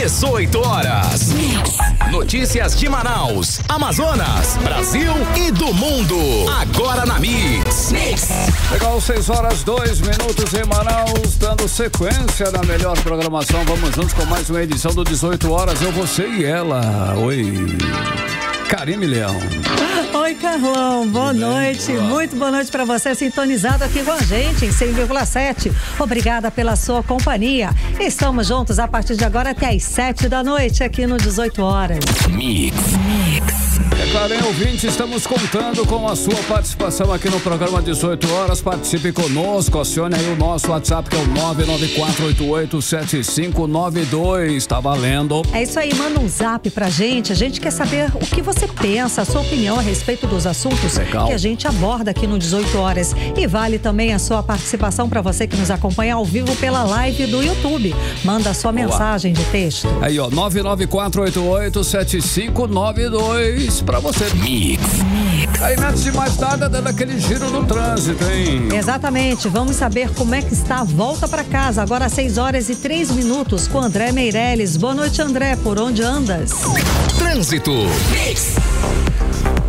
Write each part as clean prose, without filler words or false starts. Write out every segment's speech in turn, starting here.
18 horas. Notícias de Manaus, Amazonas, Brasil e do mundo. Agora na Mix. Legal, 6 horas 2 minutos em Manaus, dando sequência na melhor programação. Vamos juntos com mais uma edição do 18 horas. Eu, você e ela. Oi, Karime Leão. Oi, Carlão, boa noite. Muito boa noite para você, sintonizado aqui com a gente em 100,7. Obrigada pela sua companhia. Estamos juntos a partir de agora até às 7 da noite aqui no 18 horas. Mix. É claro, hein, ouvinte, estamos contando com a sua participação aqui no programa 18 horas. Participe conosco, acione aí o nosso WhatsApp, que é o 994887592. Tá valendo. É isso aí, manda um zap pra gente. A gente quer saber o que você pensa, a sua opinião a respeito dos assuntos que a gente aborda aqui no 18 horas. E vale também a sua participação para você que nos acompanha ao vivo pela live do YouTube. Manda a sua mensagem de texto. Aí, ó, 994887592 pra você. Mix. Aí, antes de mais nada, dando aquele giro no trânsito, hein? Exatamente. Vamos saber como é que está a volta para casa. Agora às 6 horas e 3 minutos com André Meirelles. Boa noite, André. Por onde andas? Trânsito. Mix.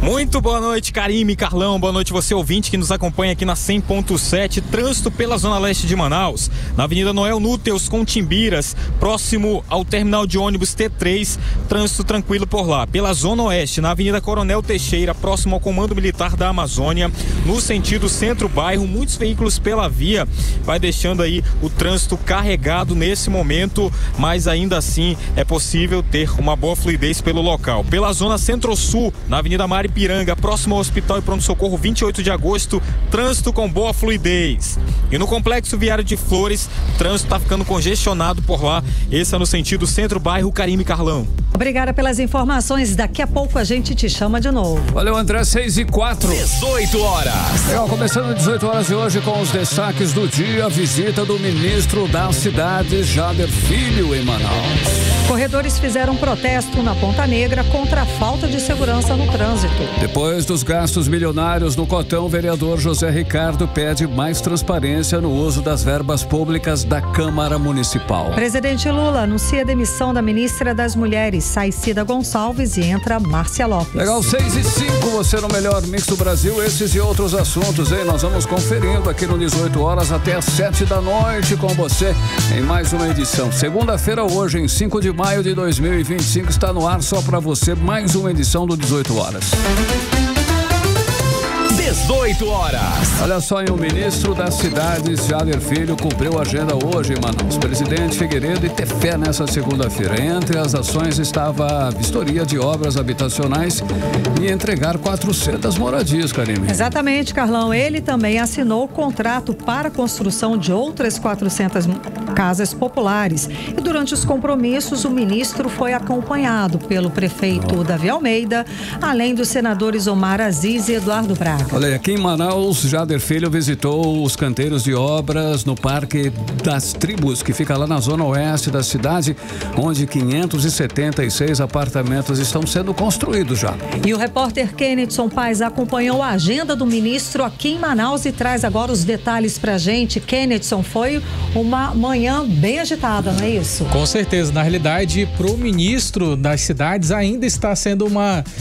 Muito boa noite, Karime, Carlão. Boa noite, você ouvinte que nos acompanha aqui na 100.7. Trânsito pela Zona Leste de Manaus, na Avenida Noel Núteus com Timbiras, próximo ao terminal de ônibus T3. Trânsito tranquilo por lá. Pela Zona Oeste, na Avenida Coronel Teixeira, próximo ao Comando Militar da Amazônia, no sentido centro-bairro, muitos veículos pela via. Vai deixando aí o trânsito carregado nesse momento, mas ainda assim é possível ter uma boa fluidez pelo local. Pela Zona Centro-Sul, na Avenida Maripiranga, próximo ao Hospital e Pronto-Socorro, 28 de agosto, trânsito com boa fluidez. E no Complexo Viário de Flores, trânsito está ficando congestionado por lá. Esse é no sentido centro-bairro, Karime, Carlão. Obrigada pelas informações. Daqui a pouco a gente te chama de novo. Valeu, André, 6h04. 18 horas. Legal, começando 18 horas de hoje com os destaques do dia. Visita do ministro da cidade, Jader Filho, em Manaus. Corredores fizeram protesto na Ponta Negra contra a falta de segurança no trânsito. Depois dos gastos milionários no Cotão, o vereador José Ricardo pede mais transparência no uso das verbas públicas da Câmara Municipal. Presidente Lula anuncia a demissão da ministra das Mulheres, sai Cida Gonçalves e entra Márcia Lopes. Legal, 6h05, você no melhor mix do Brasil. Esses e outros assuntos, hein? Nós vamos conferindo aqui no 18 horas até às 7 da noite com você em mais uma edição. Segunda-feira hoje, em 5 de maio de 2025, está no ar só para você mais uma edição do 18 horas. 18 horas. Olha só, o ministro das cidades, Jader Filho, cumpriu a agenda hoje em Manaus. Presidente Figueiredo e Tefé nessa segunda-feira. Entre as ações estava a vistoria de obras habitacionais e entregar 400 moradias, Karime. Exatamente, Carlão. Ele também assinou o contrato para a construção de outras 400 casas populares. E durante os compromissos, o ministro foi acompanhado pelo prefeito Davi Almeida, além dos senadores Omar Aziz e Eduardo Braga. Olha, aqui em Manaus, Jader Filho visitou os canteiros de obras no Parque das Tribos, que fica lá na zona oeste da cidade, onde 576 apartamentos estão sendo construídos já. E o repórter Kennedson Paes acompanhou a agenda do ministro aqui em Manaus e traz agora os detalhes pra gente. Kennedson, foi uma manhã bem agitada, não é isso? Com certeza. Na realidade, pro ministro das cidades ainda está sendo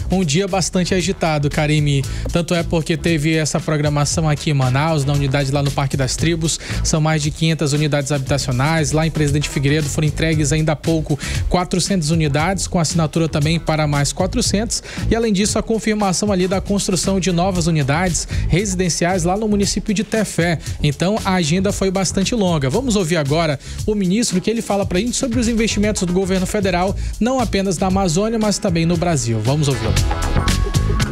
um dia bastante agitado, Karime. Tanto é porque teve essa programação aqui em Manaus, na unidade lá no Parque das Tribos. São mais de 500 unidades habitacionais. Lá em Presidente Figueiredo foram entregues ainda há pouco 400 unidades, com assinatura também para mais 400. E além disso, a confirmação ali da construção de novas unidades residenciais lá no município de Tefé. Então, a agenda foi bastante longa. Vamos ouvir agora o ministro, que ele fala pra gente sobre os investimentos do governo federal, não apenas na Amazônia, mas também no Brasil. Vamos ouvi-lo.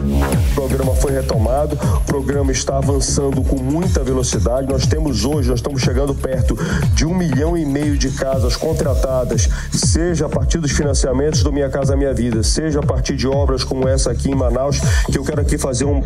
O programa foi retomado, o programa está avançando com muita velocidade. Nós estamos chegando perto de 1,5 milhão de casas contratadas, seja a partir dos financiamentos do Minha Casa Minha Vida, seja a partir de obras como essa aqui em Manaus, que eu quero aqui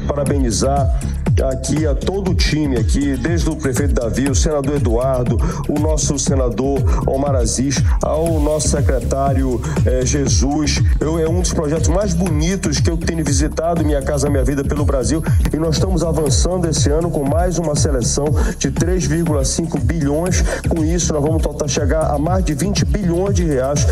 parabenizar aqui a todo o time aqui, desde o prefeito Davi, o senador Eduardo, o nosso senador Omar Aziz, ao nosso secretário Jesus. É um dos projetos mais bonitos que eu tenho visitado, Minha Casa Minha Minha Vida pelo Brasil, e nós estamos avançando esse ano com mais uma seleção de 3,5 bilhões. Com isso, nós vamos chegar a mais de 20 bilhões de reais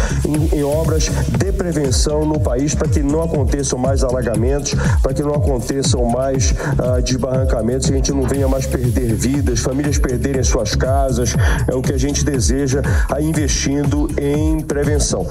em obras de prevenção no país, para que não aconteçam mais alagamentos, para que não aconteçam mais desbarrancamentos, que a gente não venha mais perder vidas, famílias perderem suas casas. É o que a gente deseja investindo em prevenção.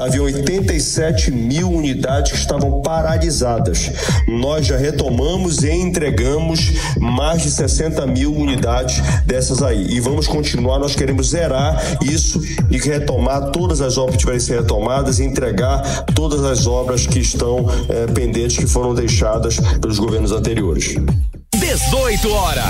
Havia 87 mil unidades que estavam paralisadas. Nós já retomamos e entregamos mais de 60 mil unidades dessas aí. E vamos continuar, nós queremos zerar isso e retomar todas as obras que tiverem que ser retomadas e entregar todas as obras que estão pendentes, que foram deixadas pelos governos anteriores. 18 horas.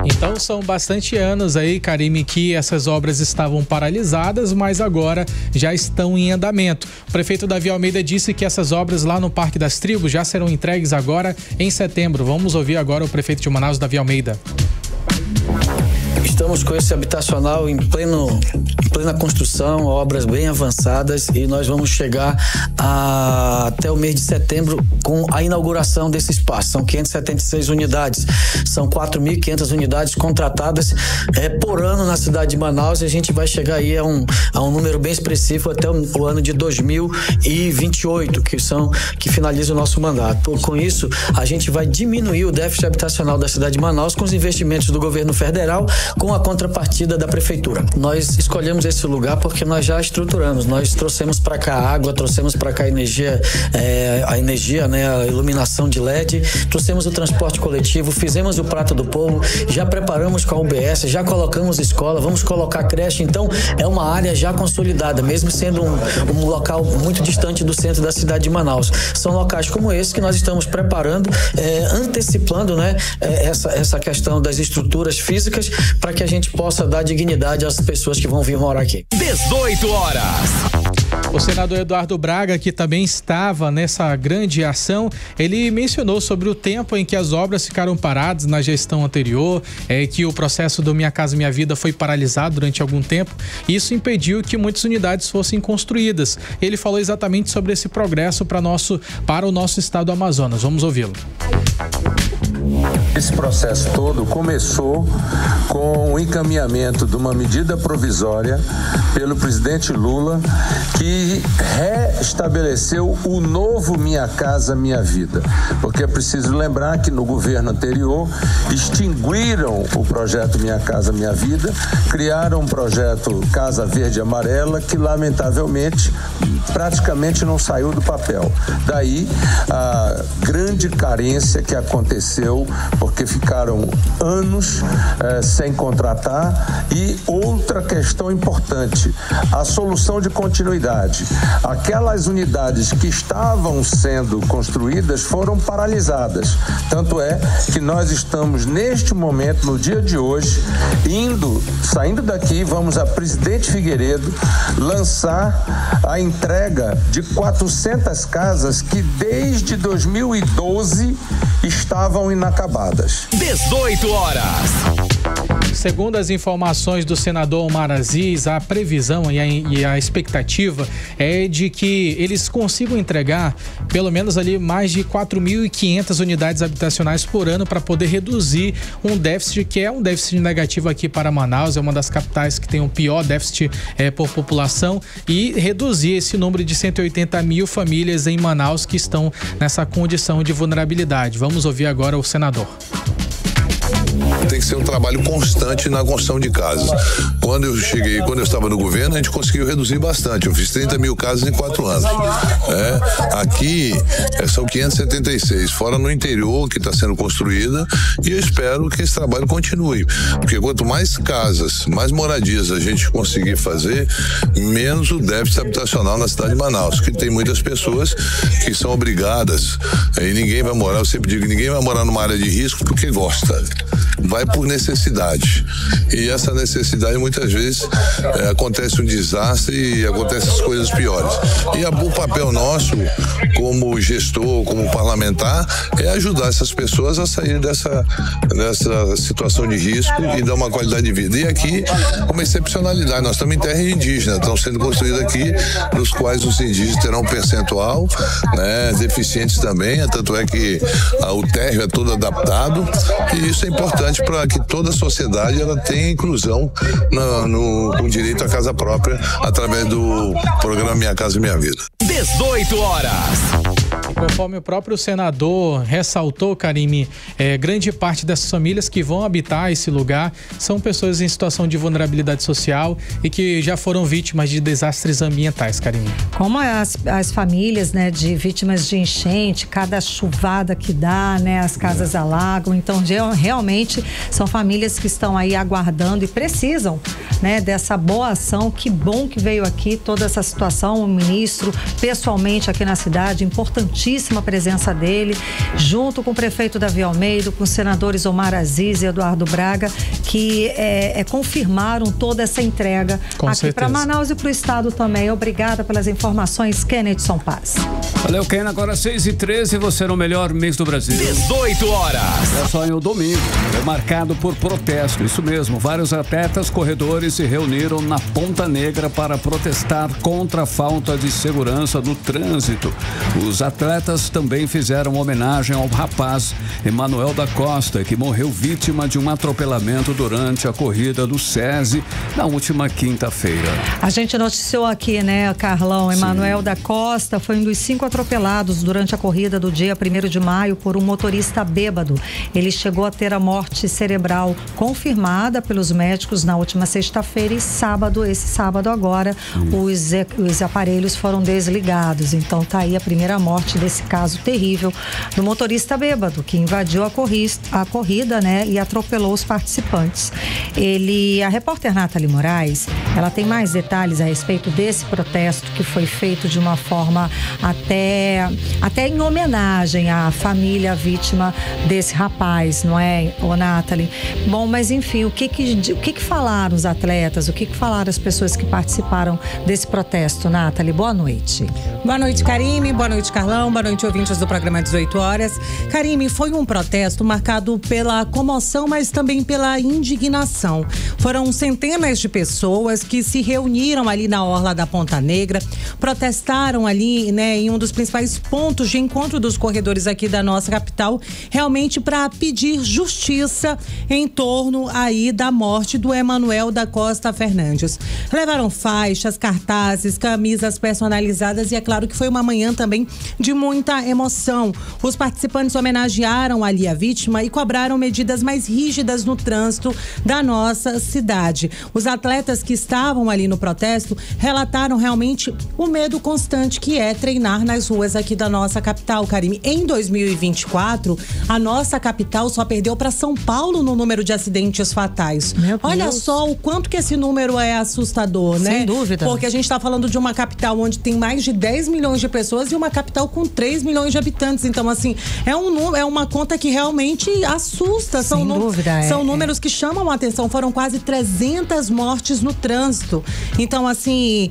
Então são bastante anos aí, Karime, que essas obras estavam paralisadas, mas agora já estão em andamento. O prefeito Davi Almeida disse que essas obras lá no Parque das Tribos já serão entregues agora em setembro. Vamos ouvir agora o prefeito de Manaus, Davi Almeida. Estamos com esse habitacional em plena construção, obras bem avançadas, e nós vamos chegar até o mês de setembro com a inauguração desse espaço. São 576 unidades, são 4.500 unidades contratadas por ano na cidade de Manaus, e a gente vai chegar aí a um número bem expressivo até o ano de 2028, que finaliza o nosso mandato. Com isso, a gente vai diminuir o déficit habitacional da cidade de Manaus com os investimentos do governo federal, com a contrapartida da prefeitura. Nós escolhemos esse lugar porque nós já estruturamos, nós trouxemos para cá água, trouxemos para cá a energia, a iluminação de LED, trouxemos o transporte coletivo, fizemos o Prato do Povo, já preparamos com a UBS, já colocamos escola, vamos colocar creche. Então é uma área já consolidada, mesmo sendo um local muito distante do centro da cidade de Manaus. São locais como esse que nós estamos preparando, antecipando, essa questão das estruturas físicas, para que a gente possa dar dignidade às pessoas que vão vir morar aqui. 18 horas. O senador Eduardo Braga, que também estava nessa grande ação, ele mencionou sobre o tempo em que as obras ficaram paradas na gestão anterior, que o processo do Minha Casa Minha Vida foi paralisado durante algum tempo. Isso impediu que muitas unidades fossem construídas. Ele falou exatamente sobre esse progresso para o nosso estado do Amazonas. Vamos ouvi-lo. Esse processo todo começou com o encaminhamento de uma medida provisória pelo presidente Lula, que restabeleceu o novo Minha Casa Minha Vida. Porque é preciso lembrar que no governo anterior extinguiram o projeto Minha Casa Minha Vida, criaram um projeto Casa Verde e Amarela, que lamentavelmente praticamente não saiu do papel. Daí a grande carência que aconteceu, porque ficaram anos sem contratar. E outra questão importante, a solução de continuidade. Aquelas unidades que estavam sendo construídas foram paralisadas. Tanto é que nós estamos neste momento, no dia de hoje, saindo daqui, vamos a Presidente Figueiredo lançar a entrega de 400 casas que desde 2012 estavam inacabadas. 18 horas. Segundo as informações do senador Omar Aziz, a previsão e a expectativa é de que eles consigam entregar pelo menos ali mais de 4.500 unidades habitacionais por ano, para poder reduzir um déficit que é um déficit negativo aqui para Manaus, é uma das capitais que tem o pior déficit por população, e reduzir esse número de 180 mil famílias em Manaus que estão nessa condição de vulnerabilidade. Vamos ouvir agora o senador. Tem que ser um trabalho constante na construção de casas. Quando eu estava no governo, a gente conseguiu reduzir bastante. Eu fiz 30 mil casas em 4 anos. Aqui são 576, fora no interior que está sendo construída, e eu espero que esse trabalho continue. Porque quanto mais casas, mais moradias a gente conseguir fazer, menos o déficit habitacional na cidade de Manaus, que tem muitas pessoas que são obrigadas, e ninguém vai morar, eu sempre digo, ninguém vai morar numa área de risco porque gosta. vai por necessidade. E essa necessidade muitas vezes acontece um desastre e acontecem as coisas piores. E o papel nosso, como gestor, como parlamentar, é ajudar essas pessoas a sair dessa situação de risco e dar uma qualidade de vida. E aqui, uma excepcionalidade, nós estamos em terra indígena, estão sendo construídas aqui, nos quais os indígenas terão um percentual, né, deficientes também, tanto é que o térreo é todo adaptado, e isso é importante para que toda a sociedade ela tenha inclusão com direito à casa própria através do programa Minha Casa Minha Vida. 18 horas. Conforme o próprio senador ressaltou, Karime, grande parte dessas famílias que vão habitar esse lugar são pessoas em situação de vulnerabilidade social e que já foram vítimas de desastres ambientais, Karime. Como as famílias, né, de vítimas de enchente, cada chuvada que dá, né, as casas alagam, então realmente são famílias que estão aí aguardando e precisam, né, dessa boa ação. Que bom que veio aqui toda essa situação, o ministro pessoalmente aqui na cidade, importantíssima a presença dele, junto com o prefeito Davi Almeida, com os senadores Omar Aziz e Eduardo Braga, que confirmaram toda essa entrega com aqui para Manaus e para o estado também. Obrigada pelas informações, Kennedson Paz. Valeu, Ken. Agora 6h13, você no melhor mix do Brasil. 18 horas. É só em o domingo, é marcado por protesto, isso mesmo. Vários atletas corredores se reuniram na Ponta Negra para protestar contra a falta de segurança do trânsito. Os atletas também fizeram homenagem ao rapaz Emanuel da Costa, que morreu vítima de um atropelamento durante a corrida do SESI na última quinta-feira. A gente noticiou aqui, né, Carlão? Emanuel da Costa foi um dos 5 atropelados durante a corrida do dia 1º de maio por um motorista bêbado. Ele chegou a ter a morte cerebral confirmada pelos médicos na última sexta-feira e esse sábado agora, os aparelhos foram desligados. Então tá aí a primeira morte desse caso terrível do motorista bêbado que invadiu a corrida, né, e atropelou os participantes. A repórter Nathalie Moraes, ela tem mais detalhes a respeito desse protesto que foi feito de uma forma até em homenagem à família vítima desse rapaz, não é, Nathalie? Bom, mas enfim, o que falaram os atletas, o que falaram as pessoas que participaram desse protesto, Nathalie? Boa noite. Boa noite, Karime. Boa noite, Carlão. Boa noite, ouvintes do programa 18 horas. Karime, foi um protesto marcado pela comoção, mas também pela indignação. Foram centenas de pessoas que se reuniram ali na orla da Ponta Negra, protestaram ali, né, em um dos principais pontos de encontro dos corredores aqui da nossa capital, realmente para pedir justiça em torno aí da morte do Emanuel da Costa Fernandes. Levaram faixas, cartazes, camisas personalizadas e é claro que foi uma manhã também de muita emoção. Os participantes homenagearam ali a vítima e cobraram medidas mais rígidas no trânsito da nossa cidade. Os atletas que estavam ali no protesto relataram realmente o medo constante que é treinar nas ruas aqui da nossa capital, Karime. Em 2024, a nossa capital só perdeu para São Paulo no número de acidentes fatais. Olha só o quanto que esse número é assustador, né? Sem dúvida. Porque a gente está falando de uma capital onde tem mais de 10 milhões de pessoas e uma capital com 3 milhões de habitantes. Então, assim, é uma conta que realmente assusta. Sem dúvida. São números que chamam a atenção. Foram quase 300 mortes no trânsito. Então, assim,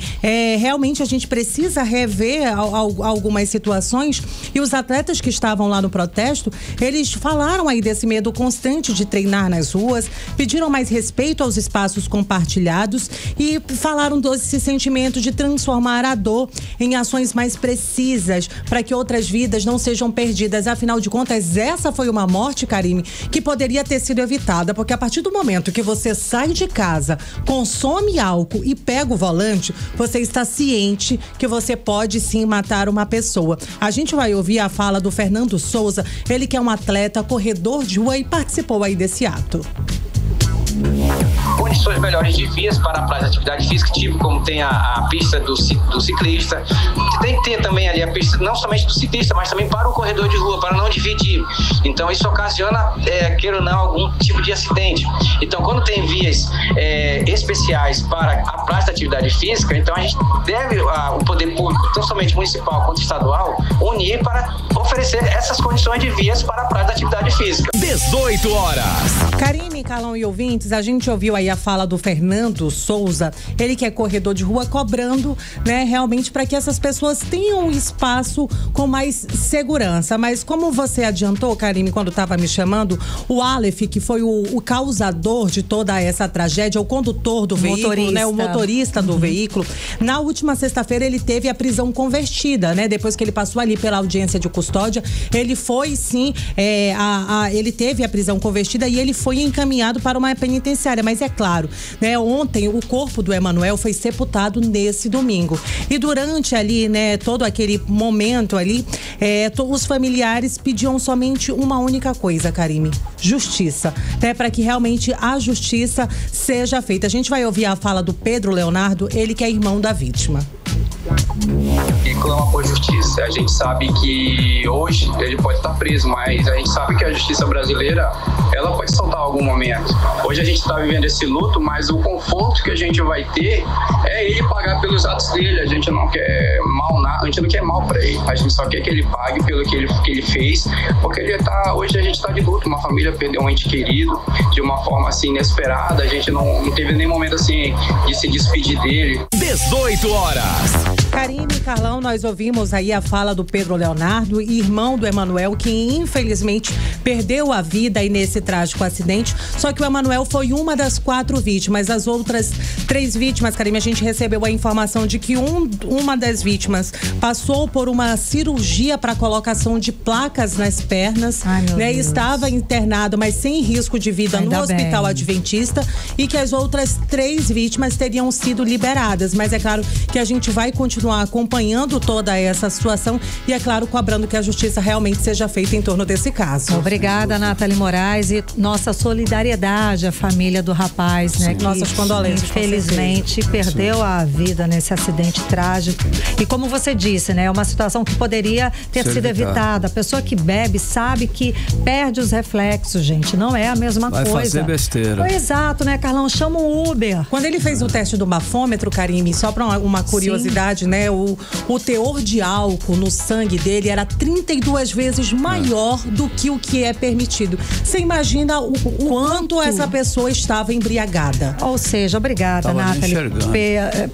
realmente a gente precisa rever algumas situações. E os atletas que estavam lá no protesto, eles falaram aí desse medo constante de treinar nas ruas, pediram mais respeito aos espaços compartilhados e falaram desse sentimento de transformar a dor em ações mais precisas para que outras vidas não sejam perdidas. Afinal de contas, essa foi uma morte, Karime, que poderia ter sido evitada, porque a partir do momento que você sai de casa, consome álcool e pega o volante, você está ciente que você pode sim matar uma pessoa. A gente vai ouvir a fala do Fernando Souza, ele que é um atleta corredor de rua e participou aí desse ato. condições melhores de vias para a prática de atividade física, tipo como tem a pista do ciclista. Tem que ter também ali a pista, não somente do ciclista, mas também para o corredor de rua, para não dividir. Então isso ocasiona, queira ou não, algum tipo de acidente. Então quando tem vias especiais para a prática da atividade física, então a gente deve, o poder público, não somente municipal quanto estadual, unir para oferecer essas condições de vias para a prática da atividade física. 18 horas. Karime, Carlão e ouvintes, a gente ouviu aí a fala do Fernando Souza, ele que é corredor de rua, cobrando, né, realmente para que essas pessoas tenham um espaço com mais segurança. Mas como você adiantou, Karime, quando estava me chamando, o Aleph, que foi o causador de toda essa tragédia, o condutor do veículo, né, o motorista do veículo, na última sexta-feira ele teve a prisão convertida, né? Depois que ele passou ali pela audiência de custódia, ele foi sim, ele teve a prisão convertida e ele foi encaminhado para uma penitenciária. Mas é claro, né? Ontem o corpo do Emanuel foi sepultado nesse domingo. E durante ali, né, todo aquele momento ali, os familiares pediam somente uma única coisa, Karime: justiça, né? Para que realmente a justiça seja feita. A gente vai ouvir a fala do Pedro Leonardo, ele que é irmão da vítima. E clama por justiça. A gente sabe que hoje ele pode estar preso, mas a gente sabe que a justiça brasileira, ela pode soltar em algum momento. Hoje a gente está vivendo esse luto, mas o conforto que a gente vai ter é ele pagar pelos atos dele. A gente não quer mal, a gente não quer mal para ele. A gente só quer que ele pague pelo que ele fez, porque hoje a gente está de luto. Uma família perdeu um ente querido de uma forma assim inesperada. A gente não teve nem momento assim de se despedir dele. 18 horas. Karime e Carlão, nós ouvimos aí a fala do Pedro Leonardo, irmão do Emanuel, que infelizmente perdeu a vida aí nesse trágico acidente. Só que o Emanuel foi uma das 4 vítimas. As outras 3 vítimas, Karime, a gente recebeu a informação de que uma das vítimas passou por uma cirurgia para colocação de placas nas pernas, né? Estava internado, mas sem risco de vida no Hospital Adventista, e que as outras 3 vítimas teriam sido liberadas. Mas é claro que a gente vai continuar acompanhando toda essa situação e, é claro, cobrando que a justiça realmente seja feita em torno desse caso. Obrigada, Nathalie Moraes, e nossa solidariedade à família do rapaz, né? Nossas condolências. Infelizmente perdeu a vida nesse acidente trágico. E como você disse, né? É uma situação que poderia ter sido evitada. A pessoa que bebe sabe que perde os reflexos, gente. Não é a mesma coisa. Vai fazer besteira. Exato, né, Carlão? Chama um Uber. Quando ele fez o teste do bafômetro, Karime, só para uma curiosidade, né? O teor de álcool no sangue dele era 32 vezes maior do que o que é permitido. Você imagina o quanto essa pessoa estava embriagada. Ou seja, obrigada, Nathalie.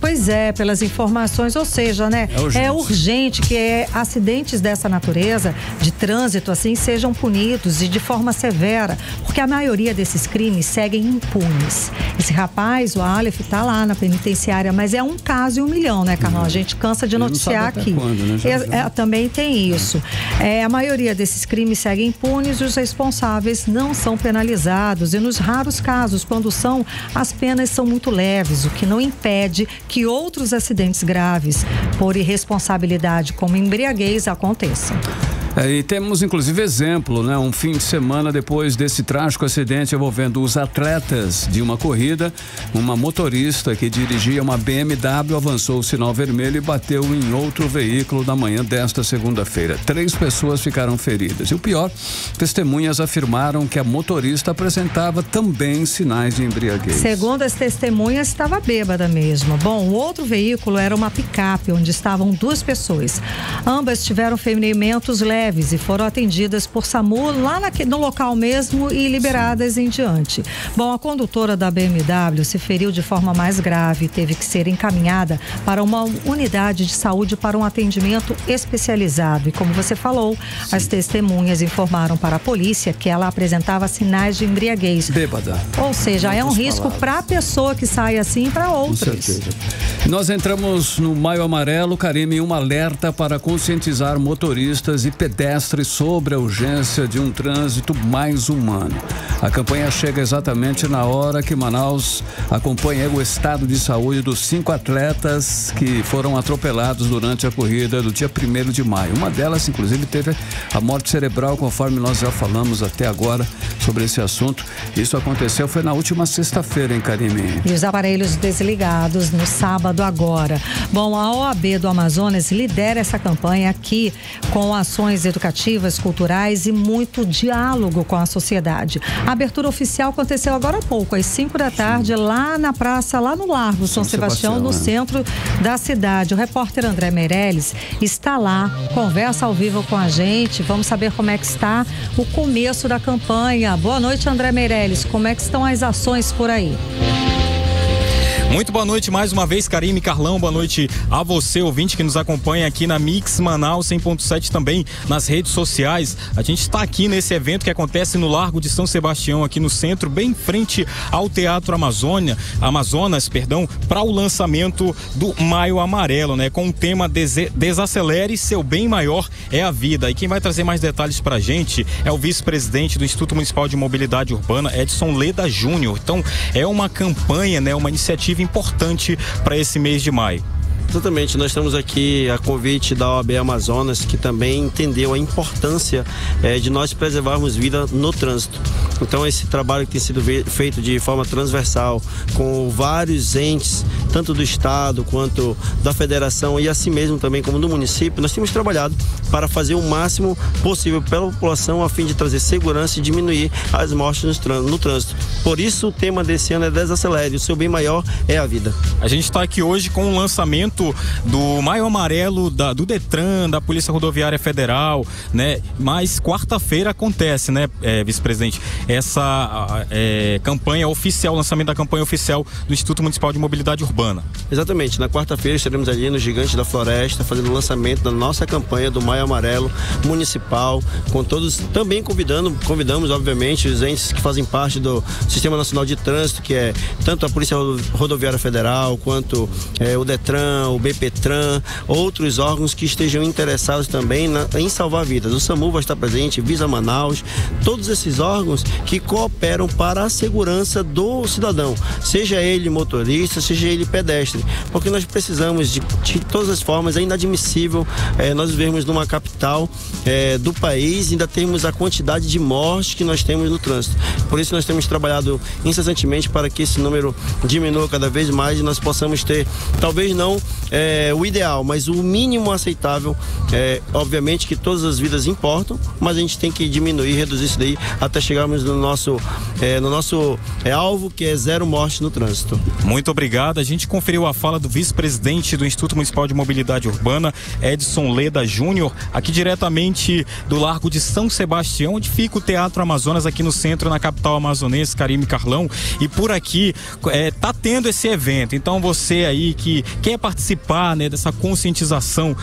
Pois é, pelas informações. Ou seja, né? É urgente que acidentes dessa natureza, de trânsito, assim, sejam punidos e de forma severa, porque a maioria desses crimes seguem impunes. Esse rapaz, o Aleph, tá lá na penitenciária, mas é um caso em 1 milhão, né, Carlão? A gente cansa de noticiar aqui. Quando, né? Também tem isso. A maioria desses crimes seguem impunes e os responsáveis não são penalizados. E nos raros casos, quando são, as penas são muito leves, o que não impede que outros acidentes graves por irresponsabilidade, como embriaguez, aconteçam. E temos inclusive exemplo, né? Um fim de semana depois desse trágico acidente envolvendo os atletas de uma corrida, uma motorista que dirigia uma BMW avançou o sinal vermelho e bateu em outro veículo na manhã desta segunda-feira. 3 pessoas ficaram feridas. E o pior, testemunhas afirmaram que a motorista apresentava também sinais de embriaguez. Segundo as testemunhas, estava bêbada mesmo. Bom, o outro veículo era uma picape, onde estavam 2 pessoas. Ambas tiveram ferimentos leves e foram atendidas por SAMU lá no local mesmo e liberadas em diante. Bom, a condutora da BMW se feriu de forma mais grave e teve que ser encaminhada para uma unidade de saúde para um atendimento especializado. E como você falou, as testemunhas informaram para a polícia que ela apresentava sinais de embriaguez. Bêbada. Ou seja, é um risco para a pessoa que sai assim e para outras. Com certeza. Nós entramos no Maio Amarelo, Karime, um alerta para conscientizar motoristas e pedestres pedestre sobre a urgência de um trânsito mais humano. A campanha chega exatamente na hora que Manaus acompanha o estado de saúde dos 5 atletas que foram atropelados durante a corrida do dia 1º de maio. Uma delas, inclusive, teve a morte cerebral, conforme nós já falamos até agora sobre esse assunto. Isso aconteceu, foi na última sexta-feira, hein, Karime? E os aparelhos desligados no sábado agora. Bom, a OAB do Amazonas lidera essa campanha aqui com ações educativas, culturais e muito diálogo com a sociedade. A abertura oficial aconteceu agora há pouco, às 5 da tarde, lá na praça, lá no Largo São Sebastião, no centro da cidade. O repórter André Meirelles está lá, conversa ao vivo com a gente. Vamos saber como é que está o começo da campanha. Boa noite, André Meirelles. Como é que estão as ações por aí? Muito boa noite mais uma vez, Karime, Carlão, boa noite a você, ouvinte que nos acompanha aqui na Mix Manaus 100.7, também nas redes sociais. A gente está aqui nesse evento que acontece no Largo de São Sebastião, aqui no centro, bem em frente ao Teatro Amazonas, para o lançamento do Maio Amarelo, né? Com o tema Desacelere, seu bem maior é a vida. E quem vai trazer mais detalhes pra gente é o vice-presidente do Instituto Municipal de Mobilidade Urbana, Edson Leda Júnior. Então, é uma campanha, né? Uma iniciativa importante para esse mês de maio. Exatamente, nós estamos aqui a convite da OAB Amazonas, que também entendeu a importância de nós preservarmos vida no trânsito. Então esse trabalho que tem sido feito de forma transversal com vários entes, tanto do estado quanto da federação e assim mesmo também como do município, nós temos trabalhado para fazer o máximo possível pela população a fim de trazer segurança e diminuir as mortes no trânsito. Por isso o tema desse ano é Desacelere, o seu bem maior é a vida. A gente está aqui hoje com o lançamento do Maio Amarelo do Detran, da Polícia Rodoviária Federal, né? Mas quarta-feira acontece, né, vice-presidente, essa campanha oficial, lançamento da campanha oficial do Instituto Municipal de Mobilidade Urbana. Exatamente, na quarta-feira estaremos ali no Gigante da Floresta fazendo o lançamento da nossa campanha do Maio Amarelo municipal, com todos, também convidamos obviamente os entes que fazem parte do Sistema Nacional de Trânsito, que é tanto a Polícia Rodoviária Federal quanto o Detran, o BPTran, outros órgãos que estejam interessados também em salvar vidas. O SAMU vai estar presente, Visa Manaus, todos esses órgãos que cooperam para a segurança do cidadão, seja ele motorista, seja ele pedestre, porque nós precisamos de todas as formas. É inadmissível nós vivermos numa capital do país e ainda temos a quantidade de mortes que nós temos no trânsito. Por isso nós temos trabalhado incessantemente para que esse número diminua cada vez mais e nós possamos ter, talvez não o ideal, mas o mínimo aceitável. Obviamente que todas as vidas importam, mas a gente tem que diminuir, reduzir isso daí até chegarmos no nosso alvo, que é 0 mortes no trânsito. Muito obrigado. A gente conferiu a fala do vice-presidente do Instituto Municipal de Mobilidade Urbana, Edson Leda Júnior, aqui diretamente do Largo de São Sebastião, onde fica o Teatro Amazonas, aqui no centro, na capital amazonense, Karime, Carlão. E por aqui tá tendo esse evento. Então você aí que quer participar, né, dessa conscientização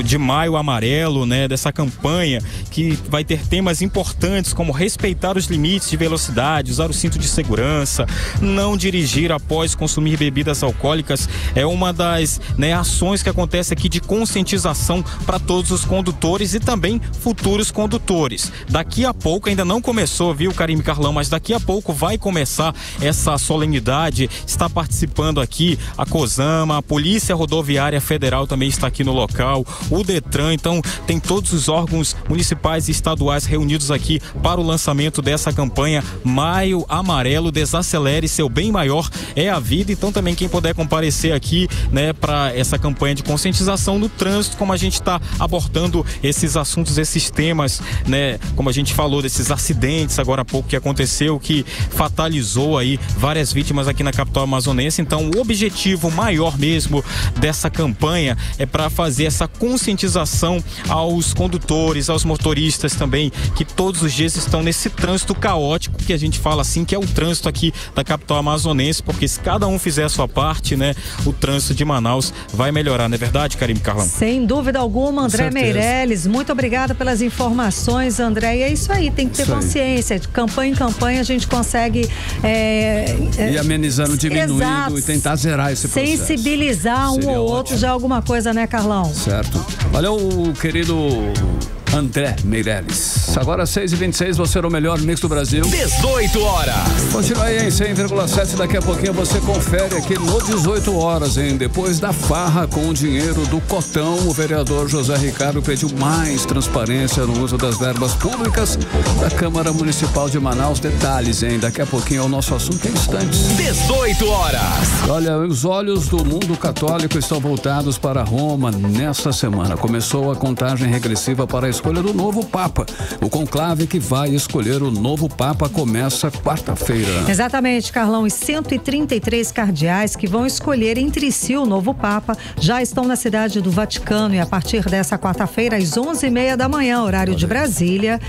de Maio Amarelo, né, dessa campanha que vai ter temas importantes como respeitar os limites de velocidade, usar o cinto de segurança, não dirigir após consumir bebidas alcoólicas, é uma das, né, ações que acontece aqui de conscientização para todos os condutores e também futuros condutores. Daqui a pouco, ainda não começou, viu, Karime, Carlão, mas daqui a pouco vai começar essa solenidade. Está participando aqui a COSAMA, a Polícia Rodoviária Federal também está aqui no local, o Detran. Então tem todos os órgãos municipais e estaduais reunidos aqui para o lançamento dessa campanha Maio Amarelo, Desacelere, seu bem maior é a vida. Então também quem puder comparecer aqui, né, para essa campanha de conscientização no trânsito, como a gente está abordando esses assuntos, esses temas, né, como a gente falou desses acidentes agora há pouco que aconteceu, que fatalizou aí várias vítimas aqui na capital amazonense. Então o objetivo maior mesmo dessa campanha é para fazer essa conscientização aos condutores, aos motoristas também, que todos os dias estão nesse trânsito caótico, que a gente fala assim, que é o trânsito aqui da capital amazonense, porque se cada um fizer a sua parte, né, o trânsito de Manaus vai melhorar, não é verdade, Karime, Carlão? Sem dúvida alguma, André Meirelles, muito obrigada pelas informações, André, e é isso aí, tem que ter consciência, de campanha em campanha a gente consegue e amenizando, diminuindo e tentar zerar esse processo. Sensibilizar um ou outro já é alguma coisa, né, Carlão? Certo. Valeu, querido André Meirelles. Agora 6h26, você é o melhor mix do Brasil. 18 horas. Continua aí em 100,7, daqui a pouquinho você confere aqui no 18 horas, hein? Depois da farra com o dinheiro do Cotão, o vereador José Ricardo pediu mais transparência no uso das verbas públicas da Câmara Municipal de Manaus. Detalhes, hein? Daqui a pouquinho é o nosso assunto em instantes. 18 horas. Olha, os olhos do mundo católico estão voltados para Roma nesta semana. Começou a contagem regressiva para a escolha do novo Papa. O conclave que vai escolher o novo Papa começa quarta-feira. Exatamente, Carlão. Os 133 cardeais que vão escolher entre si o novo Papa já estão na cidade do Vaticano e a partir dessa quarta-feira, às 11h30 da manhã, horário de Brasília,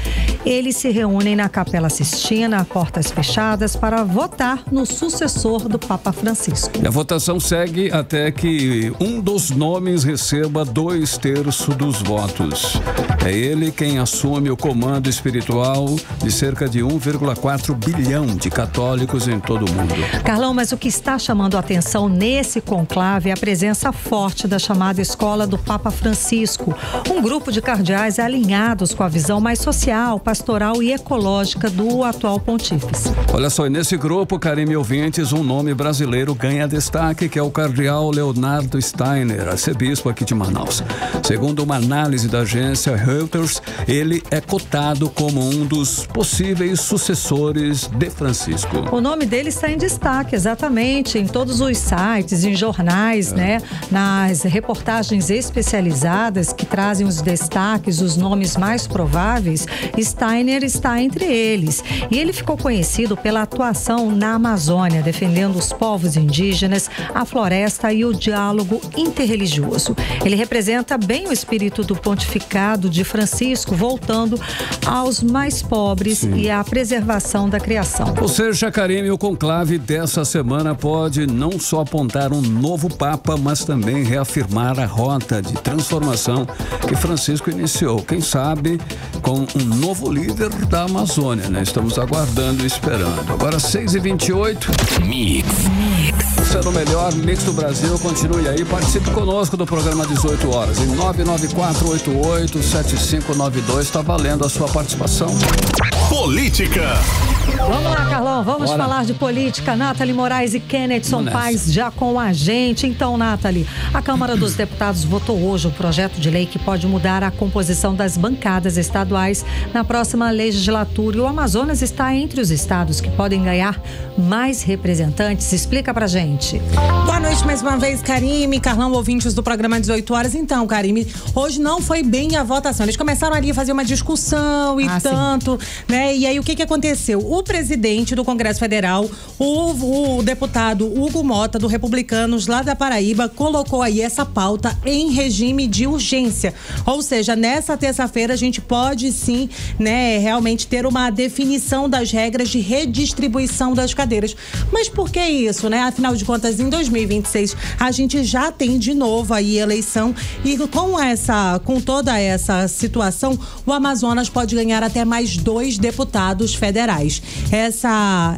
eles se reúnem na Capela Sistina, a portas fechadas, para votar no sucessor do Papa Francisco. E a votação segue até que um dos nomes receba 2/3 dos votos. É ele quem assume o comando espiritual de cerca de 1,4 bilhão de católicos em todo o mundo. Carlão, mas o que está chamando a atenção nesse conclave é a presença forte da chamada Escola do Papa Francisco, um grupo de cardeais alinhados com a visão mais social, pastoral e ecológica do atual pontífice. Olha só, e nesse grupo, Karime e ouvintes, um nome brasileiro ganha destaque, que é o cardeal Leonardo Steiner, arcebispo aqui de Manaus. Segundo uma análise da agência Reuters, ele é cotado como um dos possíveis sucessores de Francisco. O nome dele está em destaque, exatamente, em todos os sites, em jornais, né? Nas reportagens especializadas que trazem os destaques, os nomes mais prováveis, Steiner está entre eles. E ele ficou conhecido pela atuação na Amazônia, defendendo os povos indígenas, a floresta e o diálogo interreligioso. Ele representa bem o espírito do pontificado de Francisco, voltando aos mais pobres e à preservação da criação. Ou seja, Karime, o conclave dessa semana pode não só apontar um novo Papa, mas também reafirmar a rota de transformação que Francisco iniciou. Quem sabe com um novo líder da Amazônia, né? Estamos aguardando e esperando. Agora 6h28. Mix. Você é o melhor mix do Brasil. Continue aí, participe conosco do programa 18 horas. Em 994887592 está valendo a sua participação. Política. Vamos lá, Carlão, vamos falar de política. Nathalie Moraes e Kennedson Paes já com a gente. Então, Nathalie, a Câmara dos Deputados votou hoje um projeto de lei que pode mudar a composição das bancadas estaduais na próxima legislatura. E o Amazonas está entre os estados que podem ganhar mais representantes. Explica pra gente. Boa noite mais uma vez, Karime, Carlão, ouvintes do programa 18 horas. Então, Karime, hoje não foi bem a votação. Eles começaram ali a fazer uma discussão e tanto, né? E aí, o que aconteceu? O presidente do Congresso Federal, o deputado Hugo Mota, do Republicanos, lá da Paraíba, colocou aí essa pauta em regime de urgência. Ou seja, nessa terça-feira a gente pode sim, né, realmente ter uma definição das regras de redistribuição das cadeiras. Mas por que isso, né? Afinal de contas, em 2026, a gente já tem de novo aí eleição e com toda essa situação, o Amazonas pode ganhar até mais 2 deputados federais.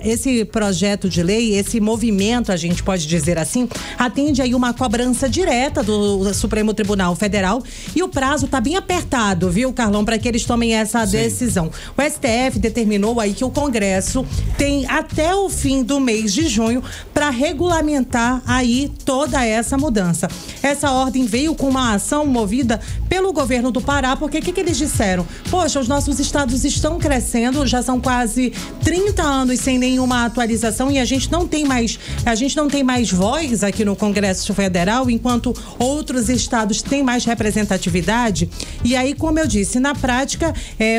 Esse projeto de lei, esse movimento, a gente pode dizer assim, atende aí uma cobrança direta do Supremo Tribunal Federal e o prazo está bem apertado, viu, Carlão, para que eles tomem essa decisão. O STF determinou aí que o Congresso tem até o fim do mês de junho para regulamentar aí toda essa mudança. Essa ordem veio com uma ação movida pelo governo do Pará, porque o que eles disseram? Poxa, os nossos estados estão crescendo, já são quase 30 anos sem nenhuma atualização e a gente não tem mais voz aqui no Congresso Federal, enquanto outros estados têm mais representatividade. E aí, como eu disse, na prática,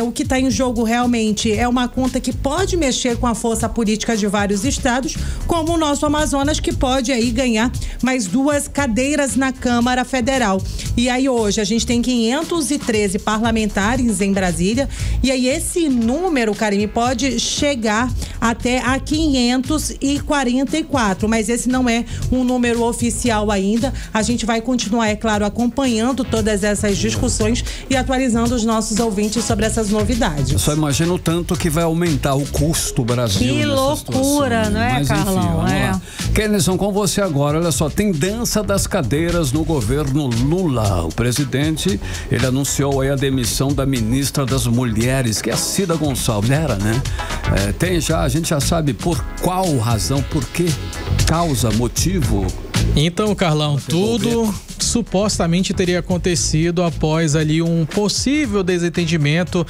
o que está em jogo realmente é uma conta que pode mexer com a força política de vários estados, como o nosso Amazonas, que pode aí ganhar mais 2 cadeiras na Câmara Federal. E aí hoje a gente tem 513 parlamentares em Brasília, e aí esse número, Karime, pode chegar chegar até a 544, mas esse não é um número oficial ainda. A gente vai continuar, é claro, acompanhando todas essas discussões e atualizando os nossos ouvintes sobre essas novidades. Eu só imagino o tanto que vai aumentar o custo Brasil. Que loucura, situação, não é, mas, Carlão? Enfim, Kenilson, com você agora. Olha só, tem dança das cadeiras no governo Lula. O presidente, ele anunciou aí a demissão da ministra das Mulheres, que é a Cida Gonçalves. Era, né? A gente já sabe por qual razão, por que causa, motivo. Então, Carlão, tudo supostamente teria acontecido após ali um possível desentendimento